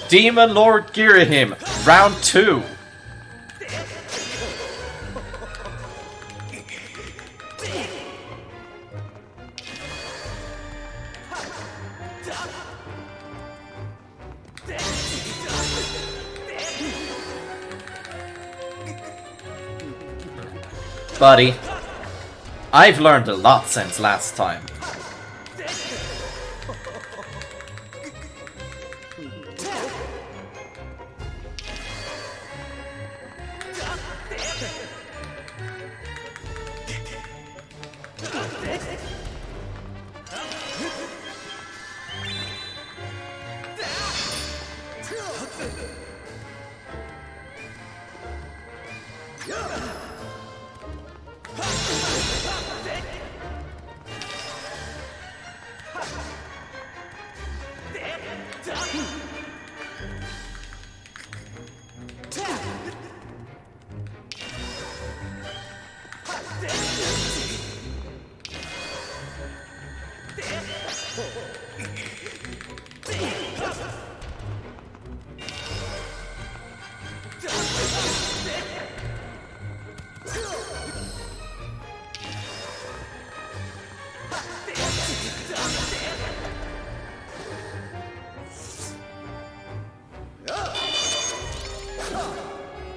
Demon Lord Girahim, round 2. Buddy, I've learned a lot since last time.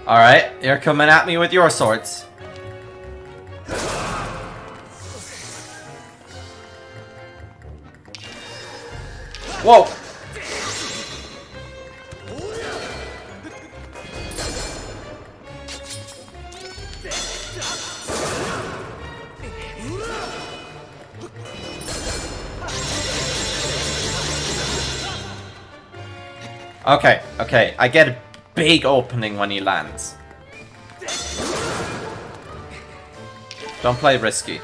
Alright, you're coming at me with your swords. Whoa! Okay, okay, I get a big opening when he lands. Don't play risky.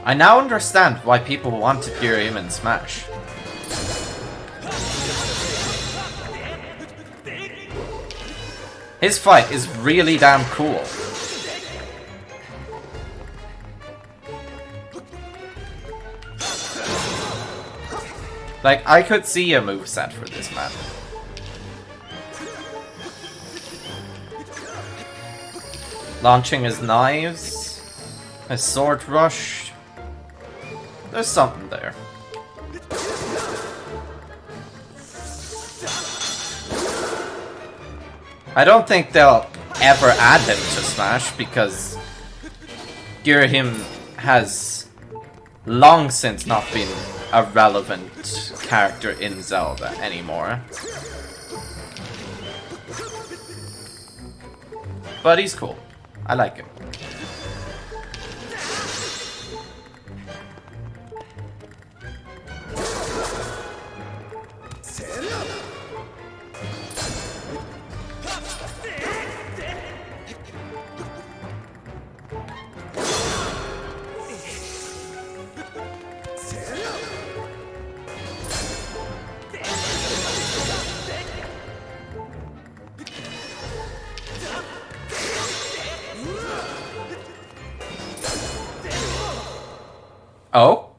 I now understand why people wanted Girahim in Smash. His fight is really damn cool. Like, I could see a moveset for this man. Launching his knives, his sword rush. There's something there. I don't think they'll ever add him to Smash because Girahim has long since not been a relevant character in Zelda anymore. But he's cool. I like him. Oh?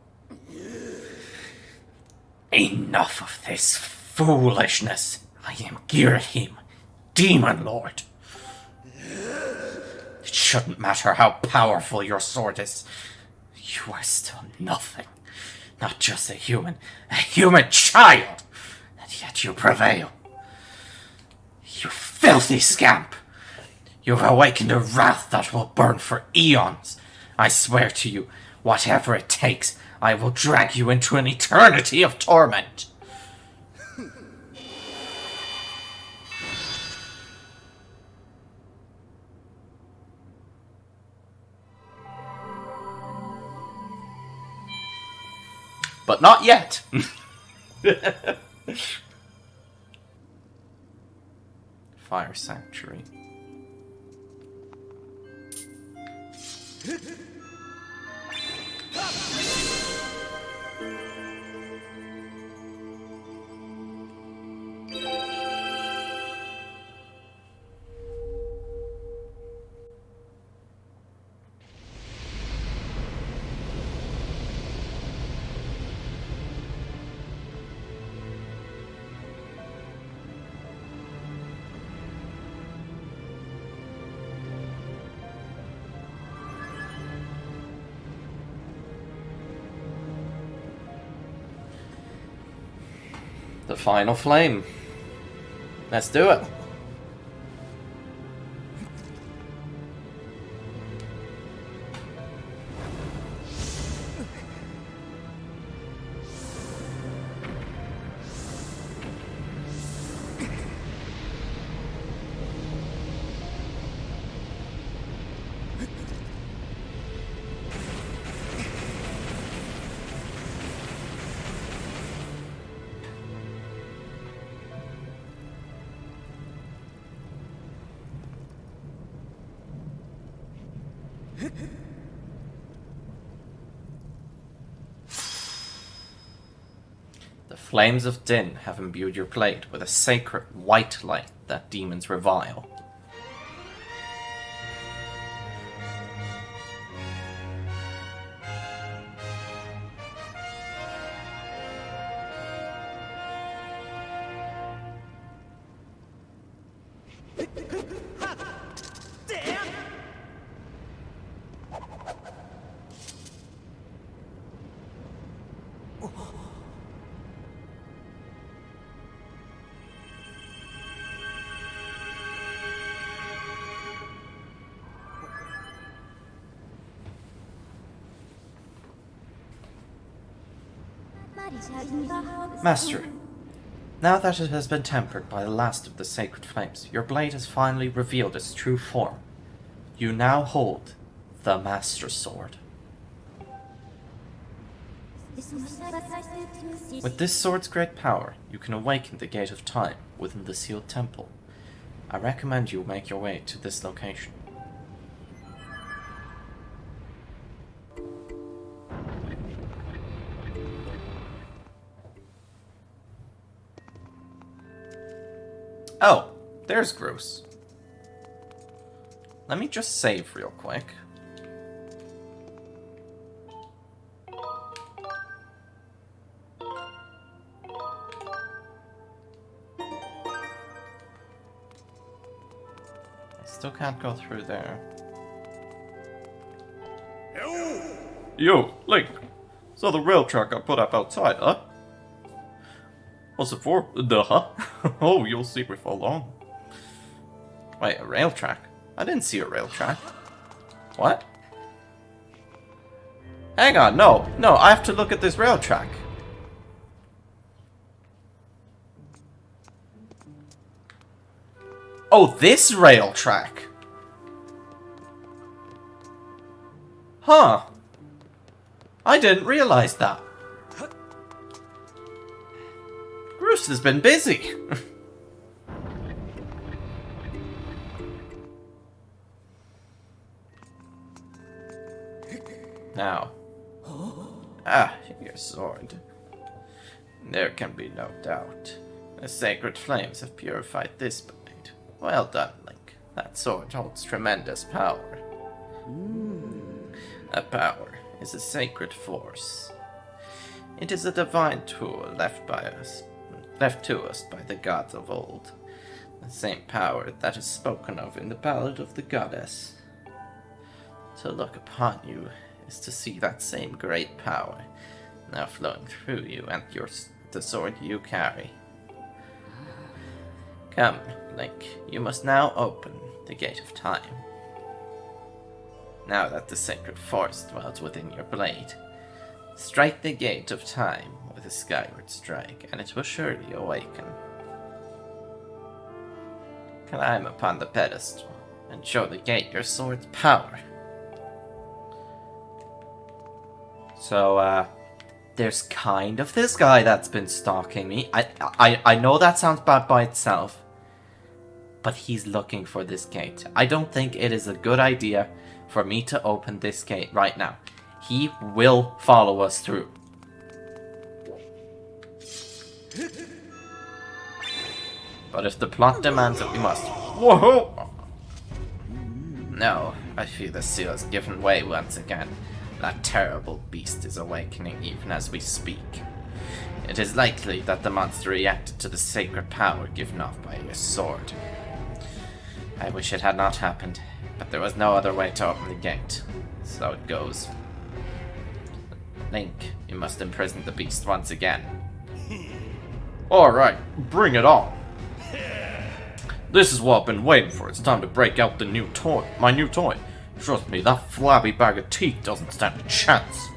Enough of this foolishness. I am Girahim, Demon Lord. It shouldn't matter how powerful your sword is. You are still nothing. Not just a human child. And yet you prevail. You filthy scamp. You've awakened a wrath that will burn for eons. I swear to you, whatever it takes, I will drag you into an eternity of torment. But not yet. Fire Sanctuary. The final flame. Let's do it. The flames of Din have imbued your blade with a sacred white light that demons revile. Master, now that it has been tempered by the last of the sacred flames, your blade has finally revealed its true form. You now hold the Master Sword. With this sword's great power, you can awaken the Gate of Time within the sealed temple. I recommend you make your way to this location. Oh, there's Groose. Let me just save real quick. I still can't go through there. Yo, Link. So the rail track got put up outside, huh? What's it for? Duh. Oh, you'll see before long. Wait, a rail track? I didn't see a rail track. What? Hang on, no, I have to look at this rail track. Oh, this rail track. Huh. I didn't realize that. Bruce has been busy. Now. Your sword. There can be no doubt. The sacred flames have purified this blade. Well done, Link. That sword holds tremendous power. A power is a sacred force. It is a divine tool left to us by the gods of old. The same power that is spoken of in the Ballad of the Goddess. To look upon you is to see that same great power now flowing through you and the sword you carry. Come, Link, you must now open the Gate of Time. Now that the sacred force dwells within your blade, strike the Gate of Time with a skyward strike, and it will surely awaken. Climb upon the pedestal and show the gate your sword's power. So, there's kind of this guy that's been stalking me. I know that sounds bad by itself, but he's looking for this gate. I don't think it is a good idea for me to open this gate right now. He will follow us through. But if the plot demands it, we must. Whoa! No, I feel the seal has given way once again. That terrible beast is awakening even as we speak. It is likely that the monster reacted to the sacred power given off by your sword. I wish it had not happened, but there was no other way to open the gate. So it goes. Link, you must imprison the beast once again. Alright, bring it on. This is what I've been waiting for. It's time to break out the new toy. My new toy. Trust me, that flabby bag of teeth doesn't stand a chance.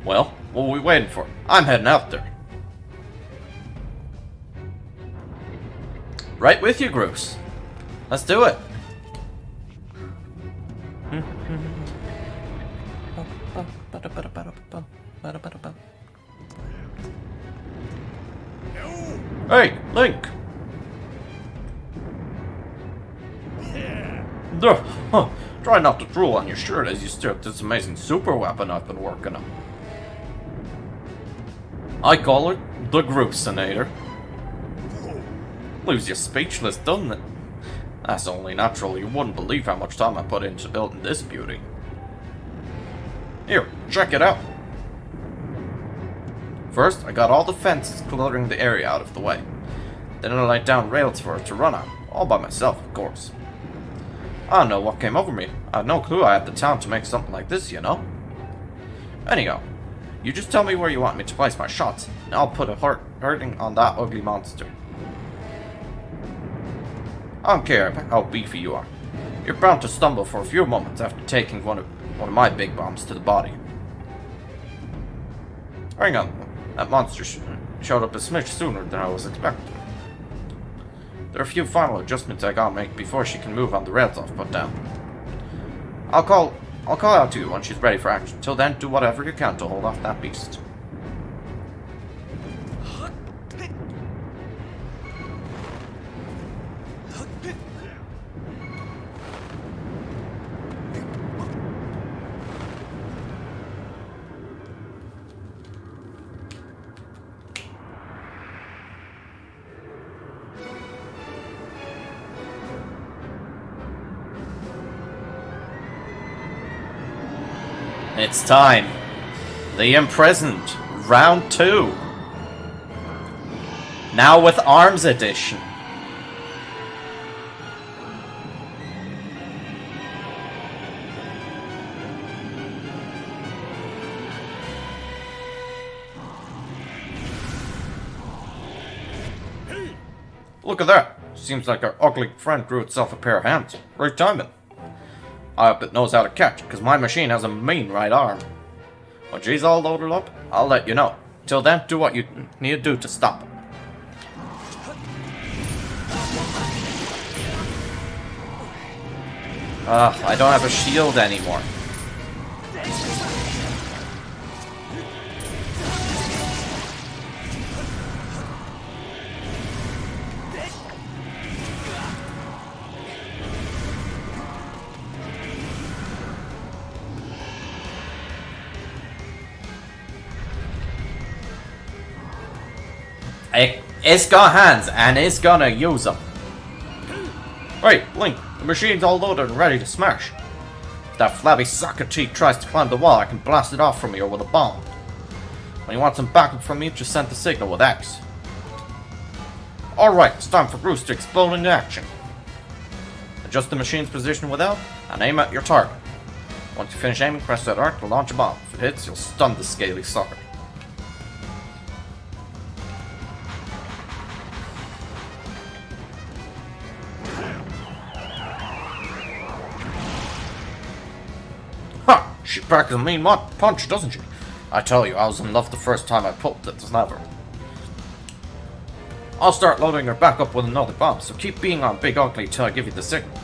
Well, what are we waiting for? I'm heading out there. Right with you, Groose. Let's do it. Hey, Link! Try not to drool on your shirt as you stare at this amazing super weapon I've been working on. I call it the Groosinator. Leaves you speechless, doesn't it? That's only natural. You wouldn't believe how much time I put into building this beauty. Here, check it out. First, I got all the fences cluttering the area out of the way. Then I laid down rails for it to run on, all by myself, of course. I don't know what came over me. I had no clue I had the talent to make something like this, you know? Anyhow, you just tell me where you want me to place my shots, and I'll put a hurting on that ugly monster. I don't care how beefy you are. You're bound to stumble for a few moments after taking one of my big bombs to the body. Hang on, that monster showed up a smidge sooner than I was expecting. There are a few final adjustments I gotta make before she can move on the rails I've put down. I'll call out to you when she's ready for action. Till then, do whatever you can to hold off that beast. It's time. The Imprisoned, Round 2. Now with Arms Edition. Look at that. Seems like our ugly friend grew itself a pair of hands. Great timing. I hope it knows how to catch, because my machine has a mean right arm. When she's all loaded up, I'll let you know. Till then, do what you need to do to stop it. I don't have a shield anymore. It's got hands, and it's gonna use them. Wait, Link, the machine's all loaded and ready to smash. If that flabby sucker teeth tries to climb the wall, I can blast it off from here with a bomb. When you want some backup from me, just send the signal with X. Alright, it's time for Bruce to explode into action. Adjust the machine's position with L, and aim at your target. Once you finish aiming, press that arc to launch a bomb. If it hits, you'll stun the scaly sucker. She packs a mean punch, doesn't she? I tell you, I was in love the first time I pulled this lever. I'll start loading her back up with another bomb, so keep being on Big Ugly till I give you the signal.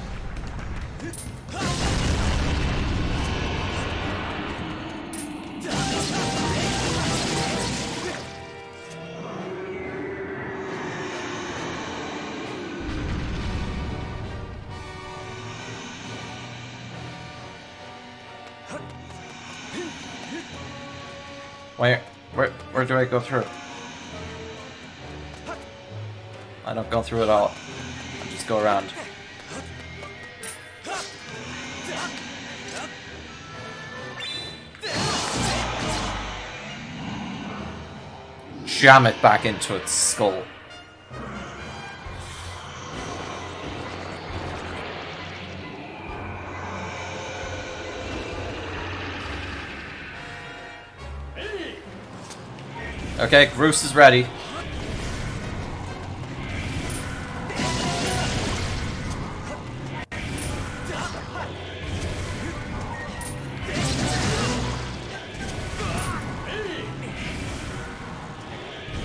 Where do I go through? I don't go through it all. I just go around. Jam it back into its skull. Okay, Groose is ready.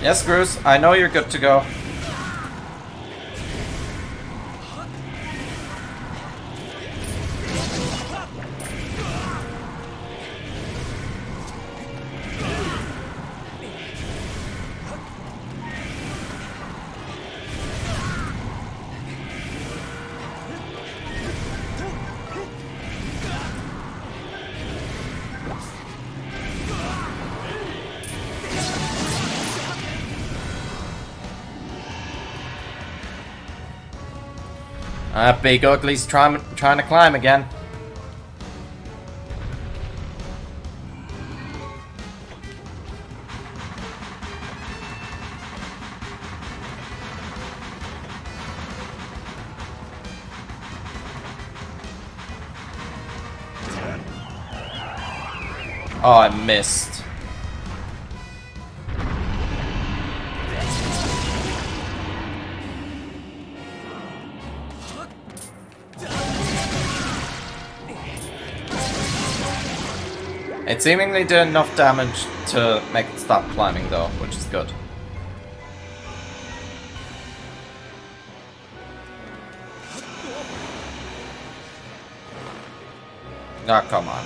Yes, Gruz, I know you're good to go. That big ugly's trying to climb again. Oh, I missed. It seemingly did enough damage to make it stop climbing though, which is good. Oh, come on.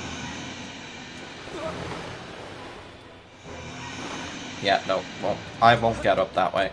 Yeah, no, well, I won't get up that way.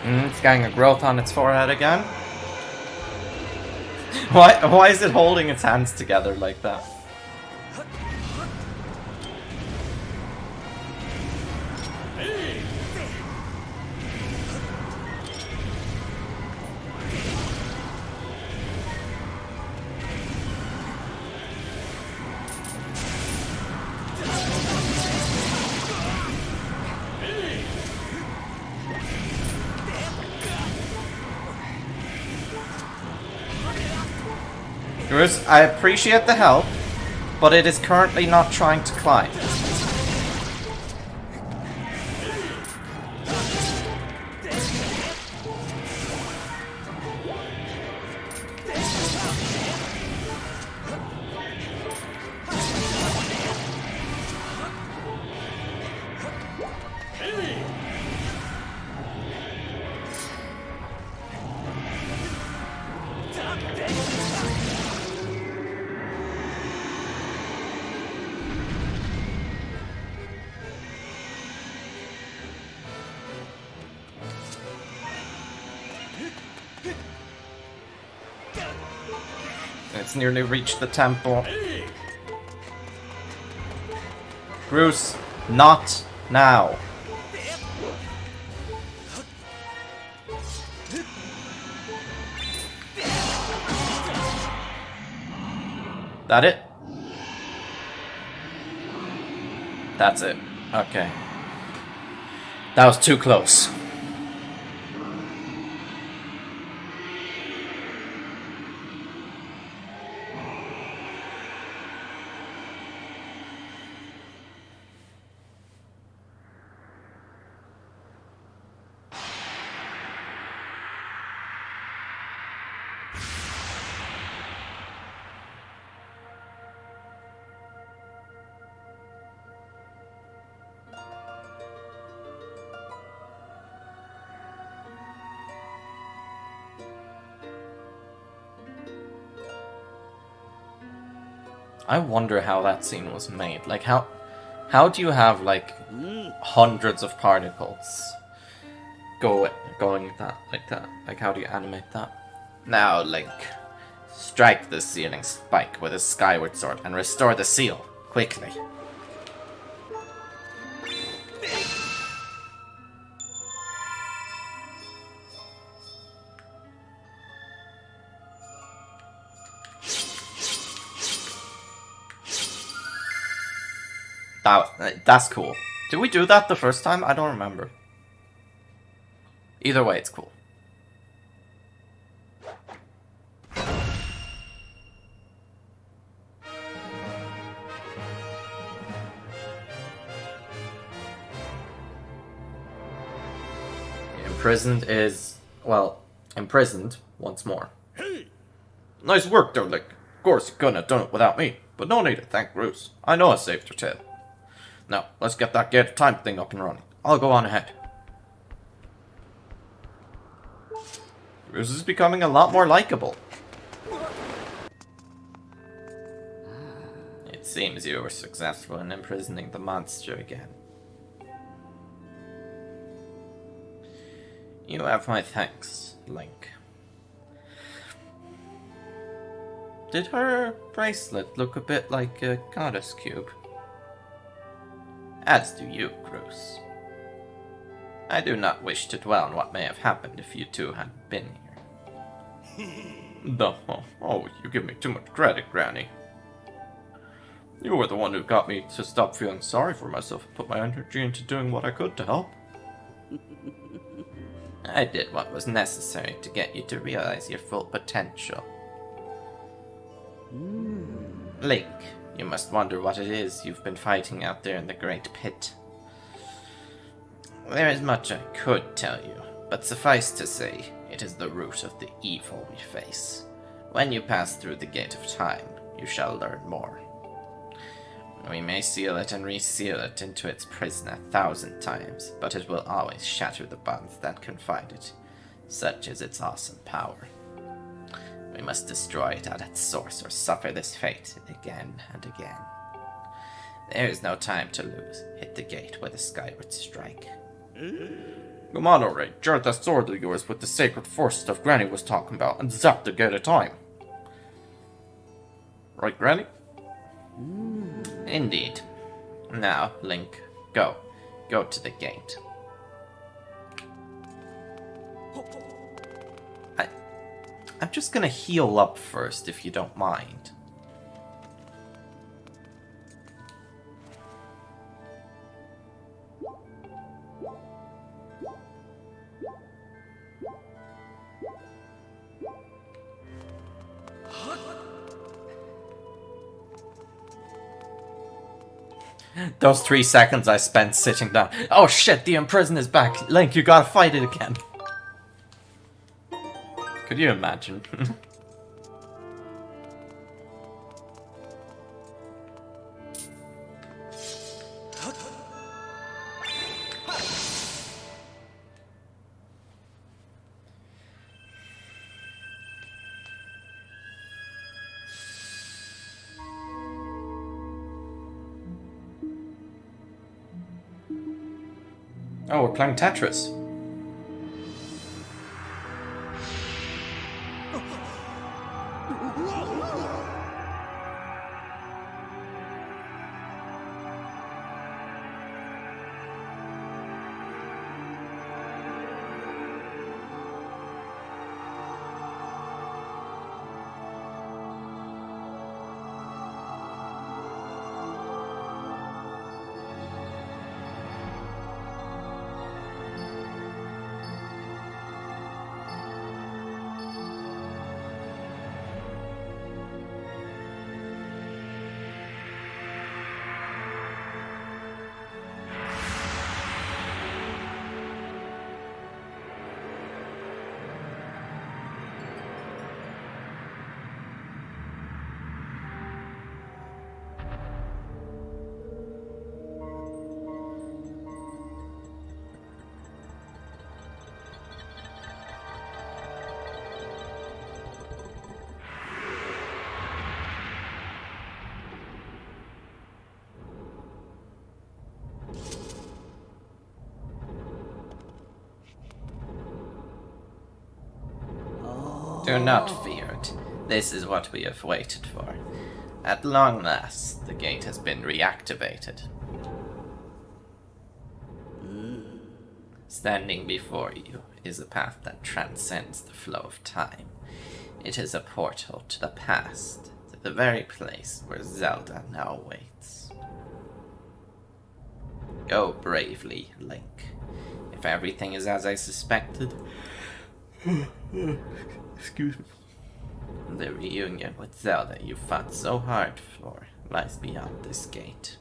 It's getting a growth on its forehead again. Why is it holding its hands together like that? Gruz, I appreciate the help, but it is currently not trying to climb. It's nearly reached the temple. Gruz, not now. That it? That's it. Okay. That was too close. I wonder how that scene was made. Like, how do you have, like, hundreds of particles going like that? Like, how do you animate that? Now, Link, strike the ceiling spike with a Skyward Sword and restore the seal, quickly. That's cool. Did we do that the first time? I don't remember. Either way, it's cool. Imprisoned is, well, imprisoned once more. Hey! Nice work, there, Link. Of course, you couldn't have done it without me, but no need to thank Bruce. I know I saved your tail. Now, let's get that gate of time thing up and running. I'll go on ahead. Bruce is becoming a lot more likable. It seems you were successful in imprisoning the monster again. You have my thanks, Link. Did her bracelet look a bit like a goddess cube? As do you, Bruce. I do not wish to dwell on what may have happened if you two hadn't been here. Oh, you give me too much credit, Granny. You were the one who got me to stop feeling sorry for myself and put my energy into doing what I could to help. I did what was necessary to get you to realize your full potential. Link, you must wonder what it is you've been fighting out there in the Great Pit. There is much I could tell you, but suffice to say, it is the root of the evil we face. When you pass through the Gate of Time, you shall learn more. We may seal it and reseal it into its prison 1,000 times, but it will always shatter the bonds that confine it. Such is its awesome power. We must destroy it at its source or suffer this fate again and again. There is no time to lose. Hit the gate with a skyward strike. Come on, alright. Jarred that sword of yours with the sacred force stuff Granny was talking about and zap the Gate of Time. Right, Granny? Indeed. Now, Link, go. Go to the gate. I'm just gonna heal up first, if you don't mind. Those 3 seconds I spent sitting down. Oh shit, the Imprison is back. Link, you gotta fight it again. Could you imagine? Oh, we're playing Tetris. Do not fear it. This is what we have waited for. At long last, the gate has been reactivated. Standing before you is a path that transcends the flow of time. It is a portal to the past, to the very place where Zelda now waits. Go bravely, Link. If everything is as I suspected, Excuse me. the reunion with Zelda you fought so hard for lies beyond this gate.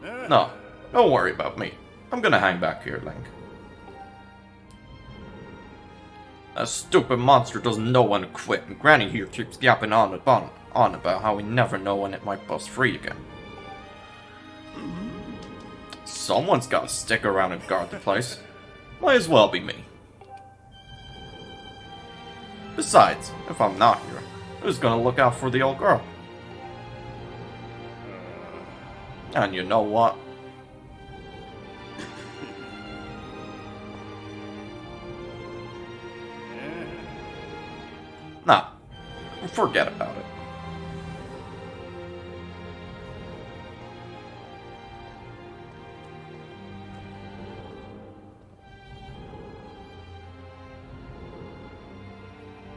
No, don't worry about me. I'm gonna hang back here, Link. That stupid monster doesn't know when to quit, and Granny here keeps yapping on about how we never know when it might bust free again. Someone's gotta stick around and guard the place. Might as well be me. Besides, if I'm not here, who's gonna look out for the old girl? And you know what? Nah, forget about it.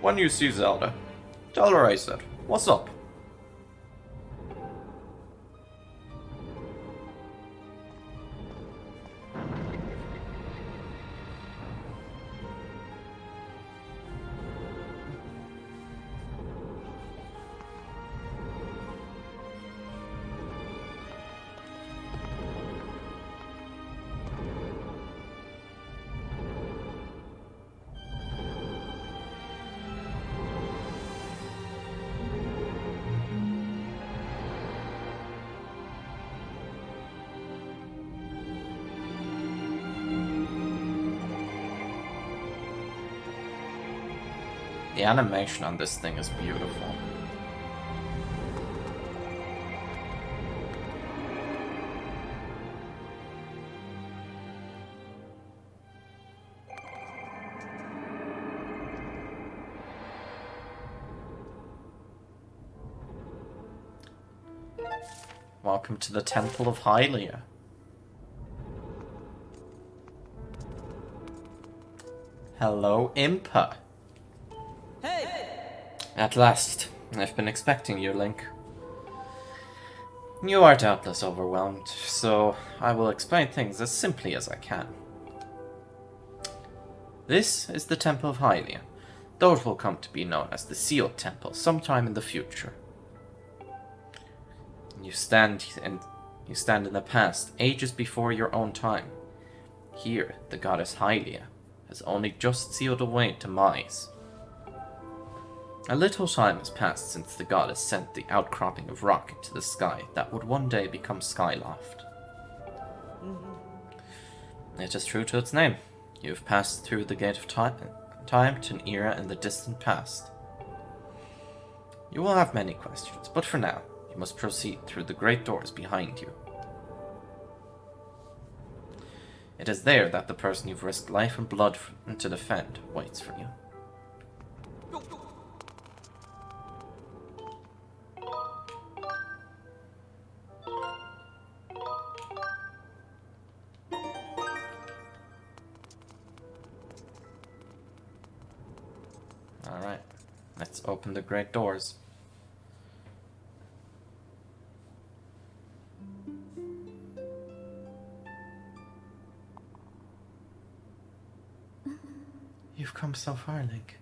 When you see Zelda, tell her I said, "What's up?" The animation on this thing is beautiful. Welcome to the Temple of Hylia. Hello, Impa. At last. I've been expecting you, Link. You are doubtless overwhelmed, so I will explain things as simply as I can. This is the Temple of Hylia, though it will come to be known as the Sealed Temple sometime in the future. You stand in the past, ages before your own time. Here, the goddess Hylia has only just sealed away demise. A little time has passed since the goddess sent the outcropping of rock into the sky that would one day become Skyloft. It is true to its name. You have passed through the gate of time to an era in the distant past. You will have many questions, but for now, you must proceed through the great doors behind you. It is there that the person you've risked life and blood to defend waits for you. Alright, let's open the great doors. You've come so far, Link.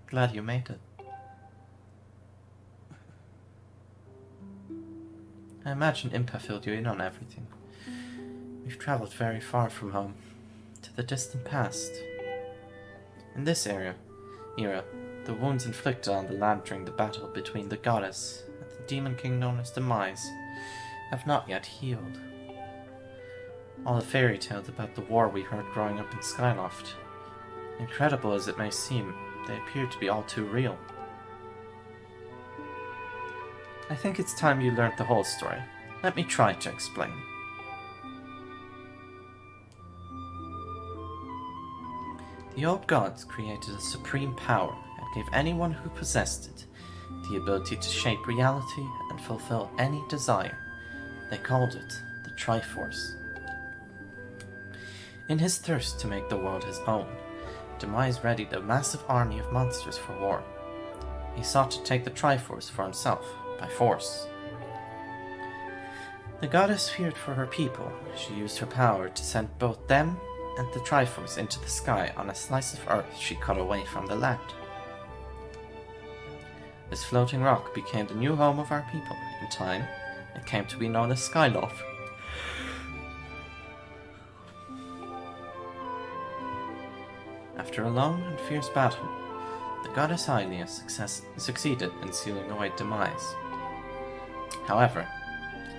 Glad you made it. I imagine Impa filled you in on everything. We've traveled very far from home, to the distant past. In this era, the wounds inflicted on the land during the battle between the goddess and the demon king known as Demise have not yet healed. All the fairy tales about the war we heard growing up in Skyloft, incredible as it may seem, they appear to be all too real. I think it's time you learned the whole story. Let me try to explain. The old gods created a supreme power and gave anyone who possessed it the ability to shape reality and fulfill any desire. They called it the Triforce. In his thirst to make the world his own, Demise readied a massive army of monsters for war. He sought to take the Triforce for himself, by force. The goddess feared for her people. She used her power to send both them and the Triforce into the sky on a slice of earth she cut away from the land. This floating rock became the new home of our people. In time, it came to be known as Skyloft. After a long and fierce battle, the goddess Hylia succeeded in sealing away Demise. However,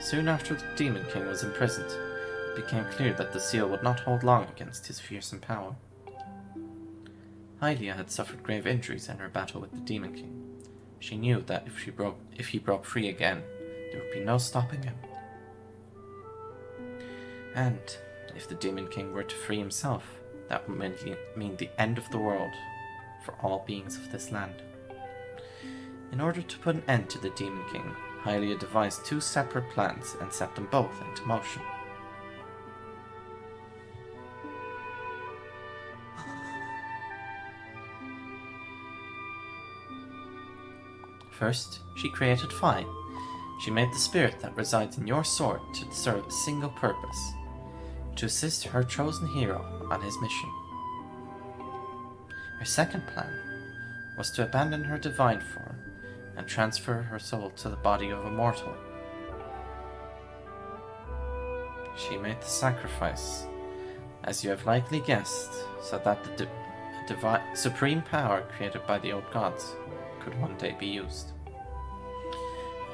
soon after the Demon King was imprisoned, it became clear that the seal would not hold long against his fearsome power. Hylia had suffered grave injuries in her battle with the Demon King. She knew that if he broke free again, there would be no stopping him. And if the Demon King were to free himself, that would mean the end of the world for all beings of this land. In order to put an end to the Demon King, Hylia devised 2 separate plans and set them both into motion. First, she created Phi. She made the spirit that resides in your sword to serve a single purpose: to assist her chosen hero on his mission. Her second plan was to abandon her divine form and transfer her soul to the body of a mortal. She made the sacrifice, as you have likely guessed, so that the supreme power created by the old gods could one day be used.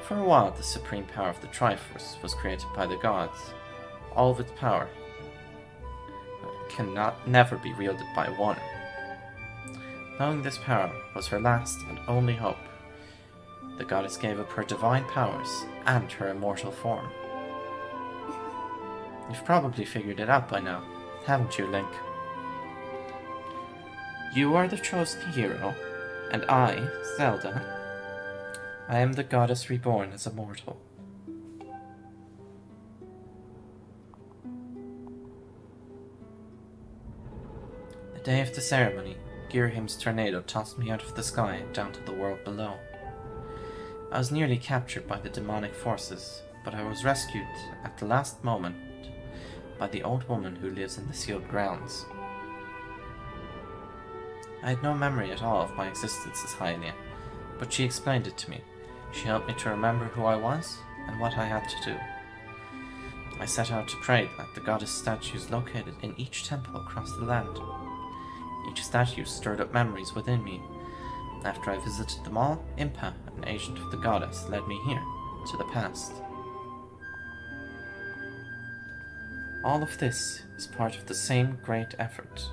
For a while, the supreme power of the Triforce was created by the gods. All of its power cannot never be wielded by one. Knowing this power was her last and only hope, the goddess gave up her divine powers and her immortal form. You've probably figured it out by now, haven't you, Link? You are the chosen hero, and I, Zelda, I am the goddess reborn as a mortal. The day of the ceremony, Girahim's tornado tossed me out of the sky and down to the world below. I was nearly captured by the demonic forces, but I was rescued at the last moment by the old woman who lives in the sealed grounds. I had no memory at all of my existence as Hylia, but she explained it to me. She helped me to remember who I was and what I had to do. I set out to pray at the goddess statues located in each temple across the land. Each statue stirred up memories within me. After I visited them all, Impa, an agent of the goddess, led me here, to the past. All of this is part of the same great effort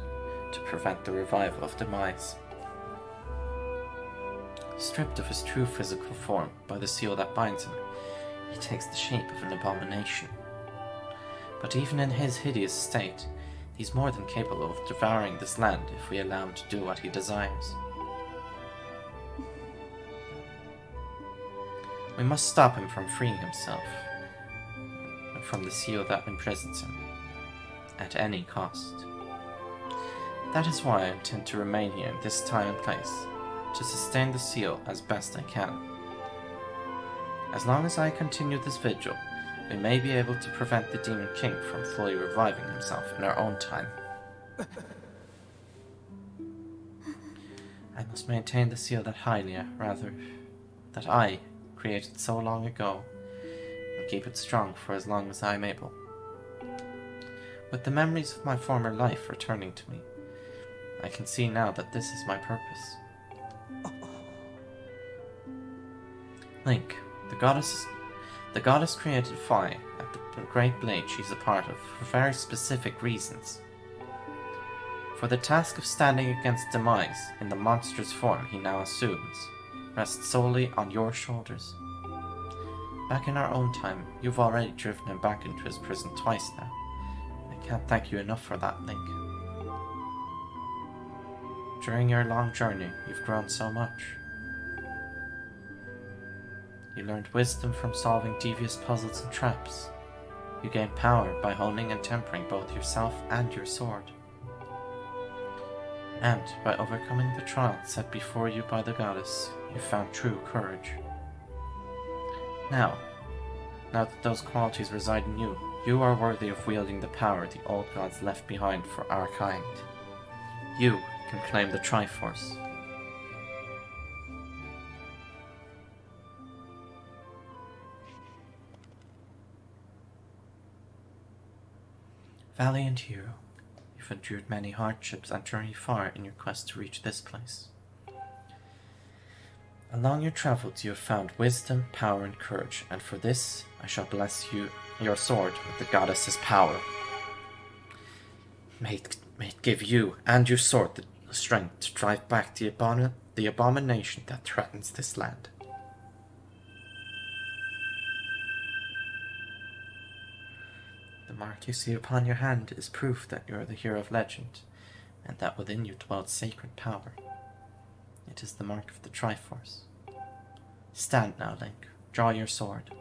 to prevent the revival of Demise. Stripped of his true physical form by the seal that binds him, he takes the shape of an abomination. But even in his hideous state, he's more than capable of devouring this land if we allow him to do what he desires. We must stop him from freeing himself, and from the seal that imprisons him, at any cost. That is why I intend to remain here in this time and place, to sustain the seal as best I can. As long as I continue this vigil, we may be able to prevent the Demon King from fully reviving himself in our own time. I must maintain the seal that I created so long ago, and keep it strong for as long as I am able. With the memories of my former life returning to me, I can see now that this is my purpose. Link, the goddess created Phi at the great blade she's a part of for very specific reasons. For the task of standing against Demise in the monstrous form he now assumes rests solely on your shoulders. Back in our own time, you've already driven him back into his prison twice now. I can't thank you enough for that, Link. During your long journey, you've grown so much. You learned wisdom from solving devious puzzles and traps. You gained power by honing and tempering both yourself and your sword. And by overcoming the trial set before you by the goddess, you found true courage. Now that those qualities reside in you, you are worthy of wielding the power the old gods left behind for our kind. You can claim the Triforce. Valiant hero, you've endured many hardships and journeyed far in your quest to reach this place. Along your travels you have found wisdom, power, and courage, and for this I shall bless your sword with the goddess's power. May it give you and your sword the strength to drive back the abomination that threatens this land. The mark you see upon your hand is proof that you are the hero of legend, and that within you dwells sacred power. It is the mark of the Triforce. Stand now, Link. Draw your sword.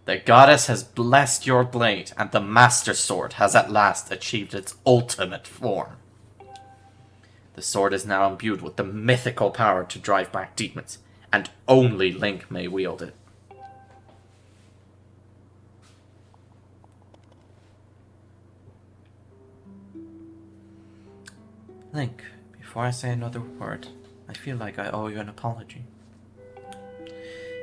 The goddess has blessed your blade, and the Master Sword has at last achieved its ultimate form. The sword is now imbued with the mythical power to drive back demons, and only Link may wield it. Link, before I say another word, I feel like I owe you an apology.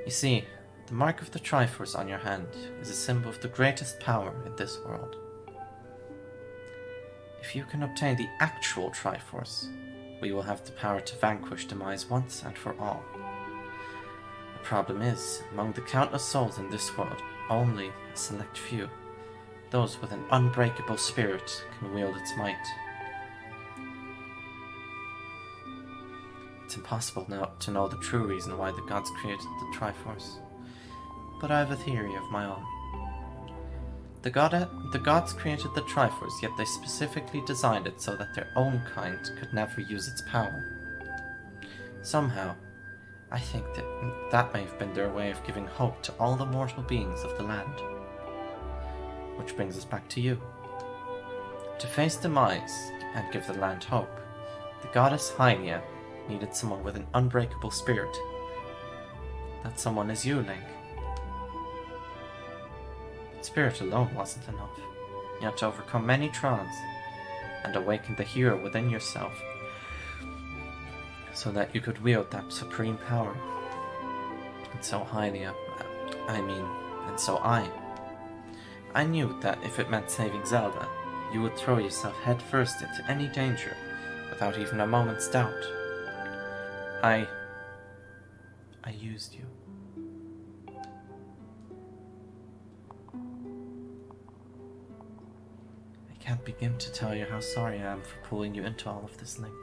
You see, the mark of the Triforce on your hand is a symbol of the greatest power in this world. If you can obtain the actual Triforce, we will have the power to vanquish demise once and for all. The problem is, among the countless souls in this world, only a select few, those with an unbreakable spirit, can wield its might. It's impossible now to know the true reason why the gods created the Triforce, but I have a theory of my own. The gods created the Triforce, yet they specifically designed it so that their own kind could never use its power. Somehow, I think that may have been their way of giving hope to all the mortal beings of the land. Which brings us back to you. To face demise and give the land hope, the goddess Hylia needed someone with an unbreakable spirit. That someone is you, Link. But spirit alone wasn't enough. You had to overcome many trials and awaken the hero within yourself so that you could wield that supreme power. And so Hylia, and so I knew that if it meant saving Zelda, you would throw yourself headfirst into any danger without even a moment's doubt. I used you. I can't begin to tell you how sorry I am for pulling you into all of this, Link.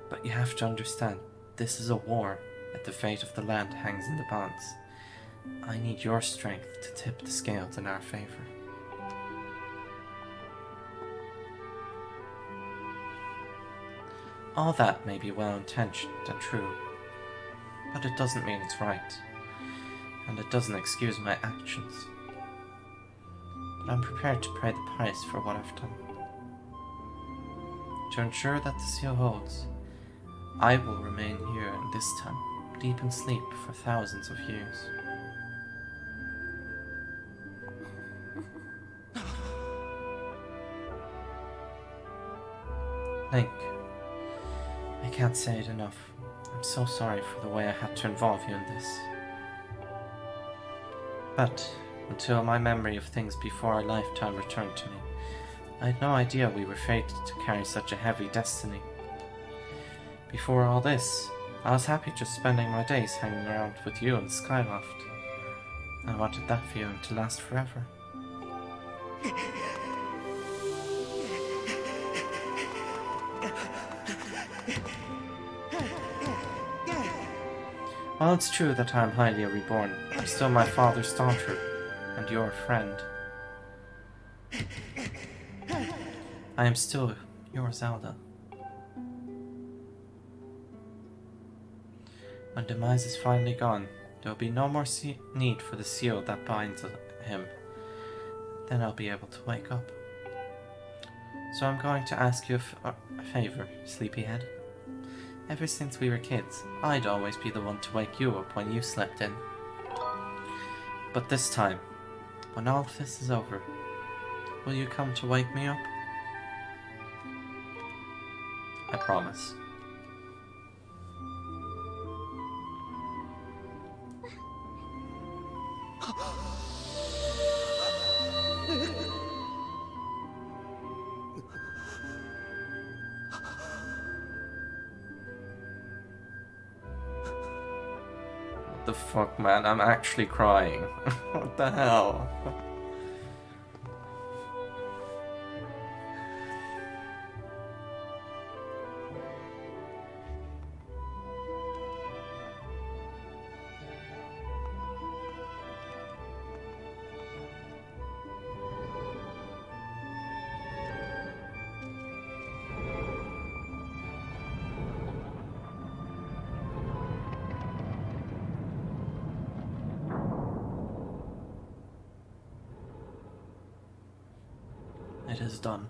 But you have to understand, this is a war, and the fate of the land hangs in the balance. I need your strength to tip the scales in our favor. All that may be well-intentioned and true, but it doesn't mean it's right, and it doesn't excuse my actions. But I'm prepared to pay the price for what I've done. To ensure that the seal holds, I will remain here in this time, deep in sleep for thousands of years. Link, I can't say it enough. I'm so sorry for the way I had to involve you in this. But until my memory of things before our lifetime returned to me, I had no idea we were fated to carry such a heavy destiny. Before all this, I was happy just spending my days hanging around with you in the Skyloft. I wanted that feeling to last forever. While it's true that I am Hylia reborn, I'm still my father's daughter, and your friend. I am still your Zelda. When Demise is finally gone, there will be no more need for the seal that binds him. Then I'll be able to wake up. So I'm going to ask you a favor, Sleepyhead. Ever since we were kids, I'd always be the one to wake you up when you slept in. But this time, when all of this is over, will you come to wake me up? I promise. What the fuck, man? I'm actually crying. What the hell? It is done.